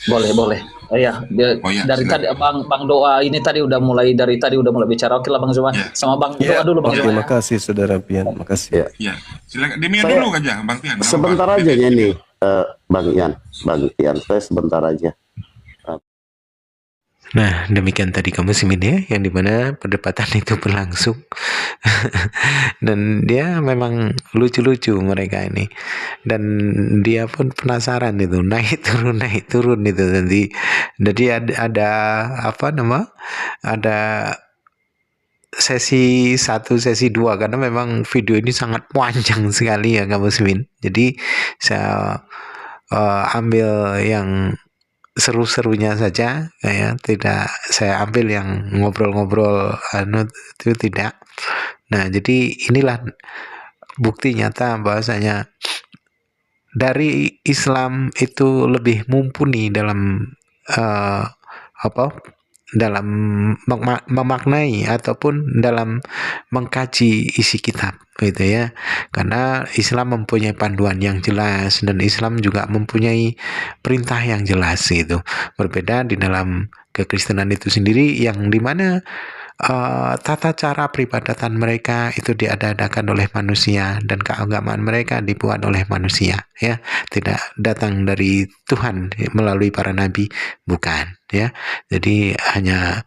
Boleh. Oh ya, dari tadi Bang Doa ini tadi udah mulai bicara. Oke lah Bang Zuma. Sama Bang Doa dulu Bang Zuma. Terima kasih Saudara Pian. Makasih. Iya. Silakan Demian dulu aja Bang Tian. Sebentar aja nih Bang Ian, saya sebentar aja. Nah, demikian tadi kamu muslimin ya, yang dimana perdebatan itu berlangsung. Dan dia memang lucu-lucu mereka ini. Dan dia pun penasaran itu, naik turun itu nanti. Jadi ada ada sesi 1, sesi 2, karena memang video ini sangat panjang sekali ya kamu muslimin. Jadi saya ambil yang seru-serunya saja ya, tidak saya ambil yang ngobrol-ngobrol itu tidak. Nah, jadi inilah bukti nyata bahwasanya dari Islam itu lebih mumpuni dalam dalam memaknai ataupun dalam mengkaji isi kitab gitu ya, karena Islam mempunyai panduan yang jelas dan Islam juga mempunyai perintah yang jelas gitu. Berbeda di dalam kekristenan itu sendiri yang dimana tata cara peribadatan mereka itu diadakan oleh manusia dan keagamaan mereka dibuat oleh manusia ya, tidak datang dari Tuhan melalui para nabi, bukan ya. Jadi hanya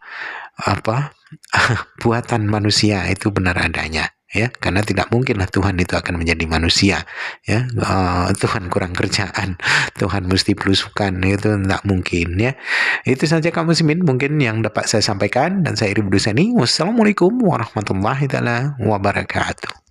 buatan manusia itu benar adanya ya, karena tidak mungkinlah Tuhan itu akan menjadi manusia ya. Tuhan kurang kerjaan, Tuhan mesti belusukan, itu tidak mungkin ya. Itu saja kaum muslimin mungkin yang dapat saya sampaikan, dan saya Iri Budusani. Wassalamualaikum warahmatullahi wabarakatuh.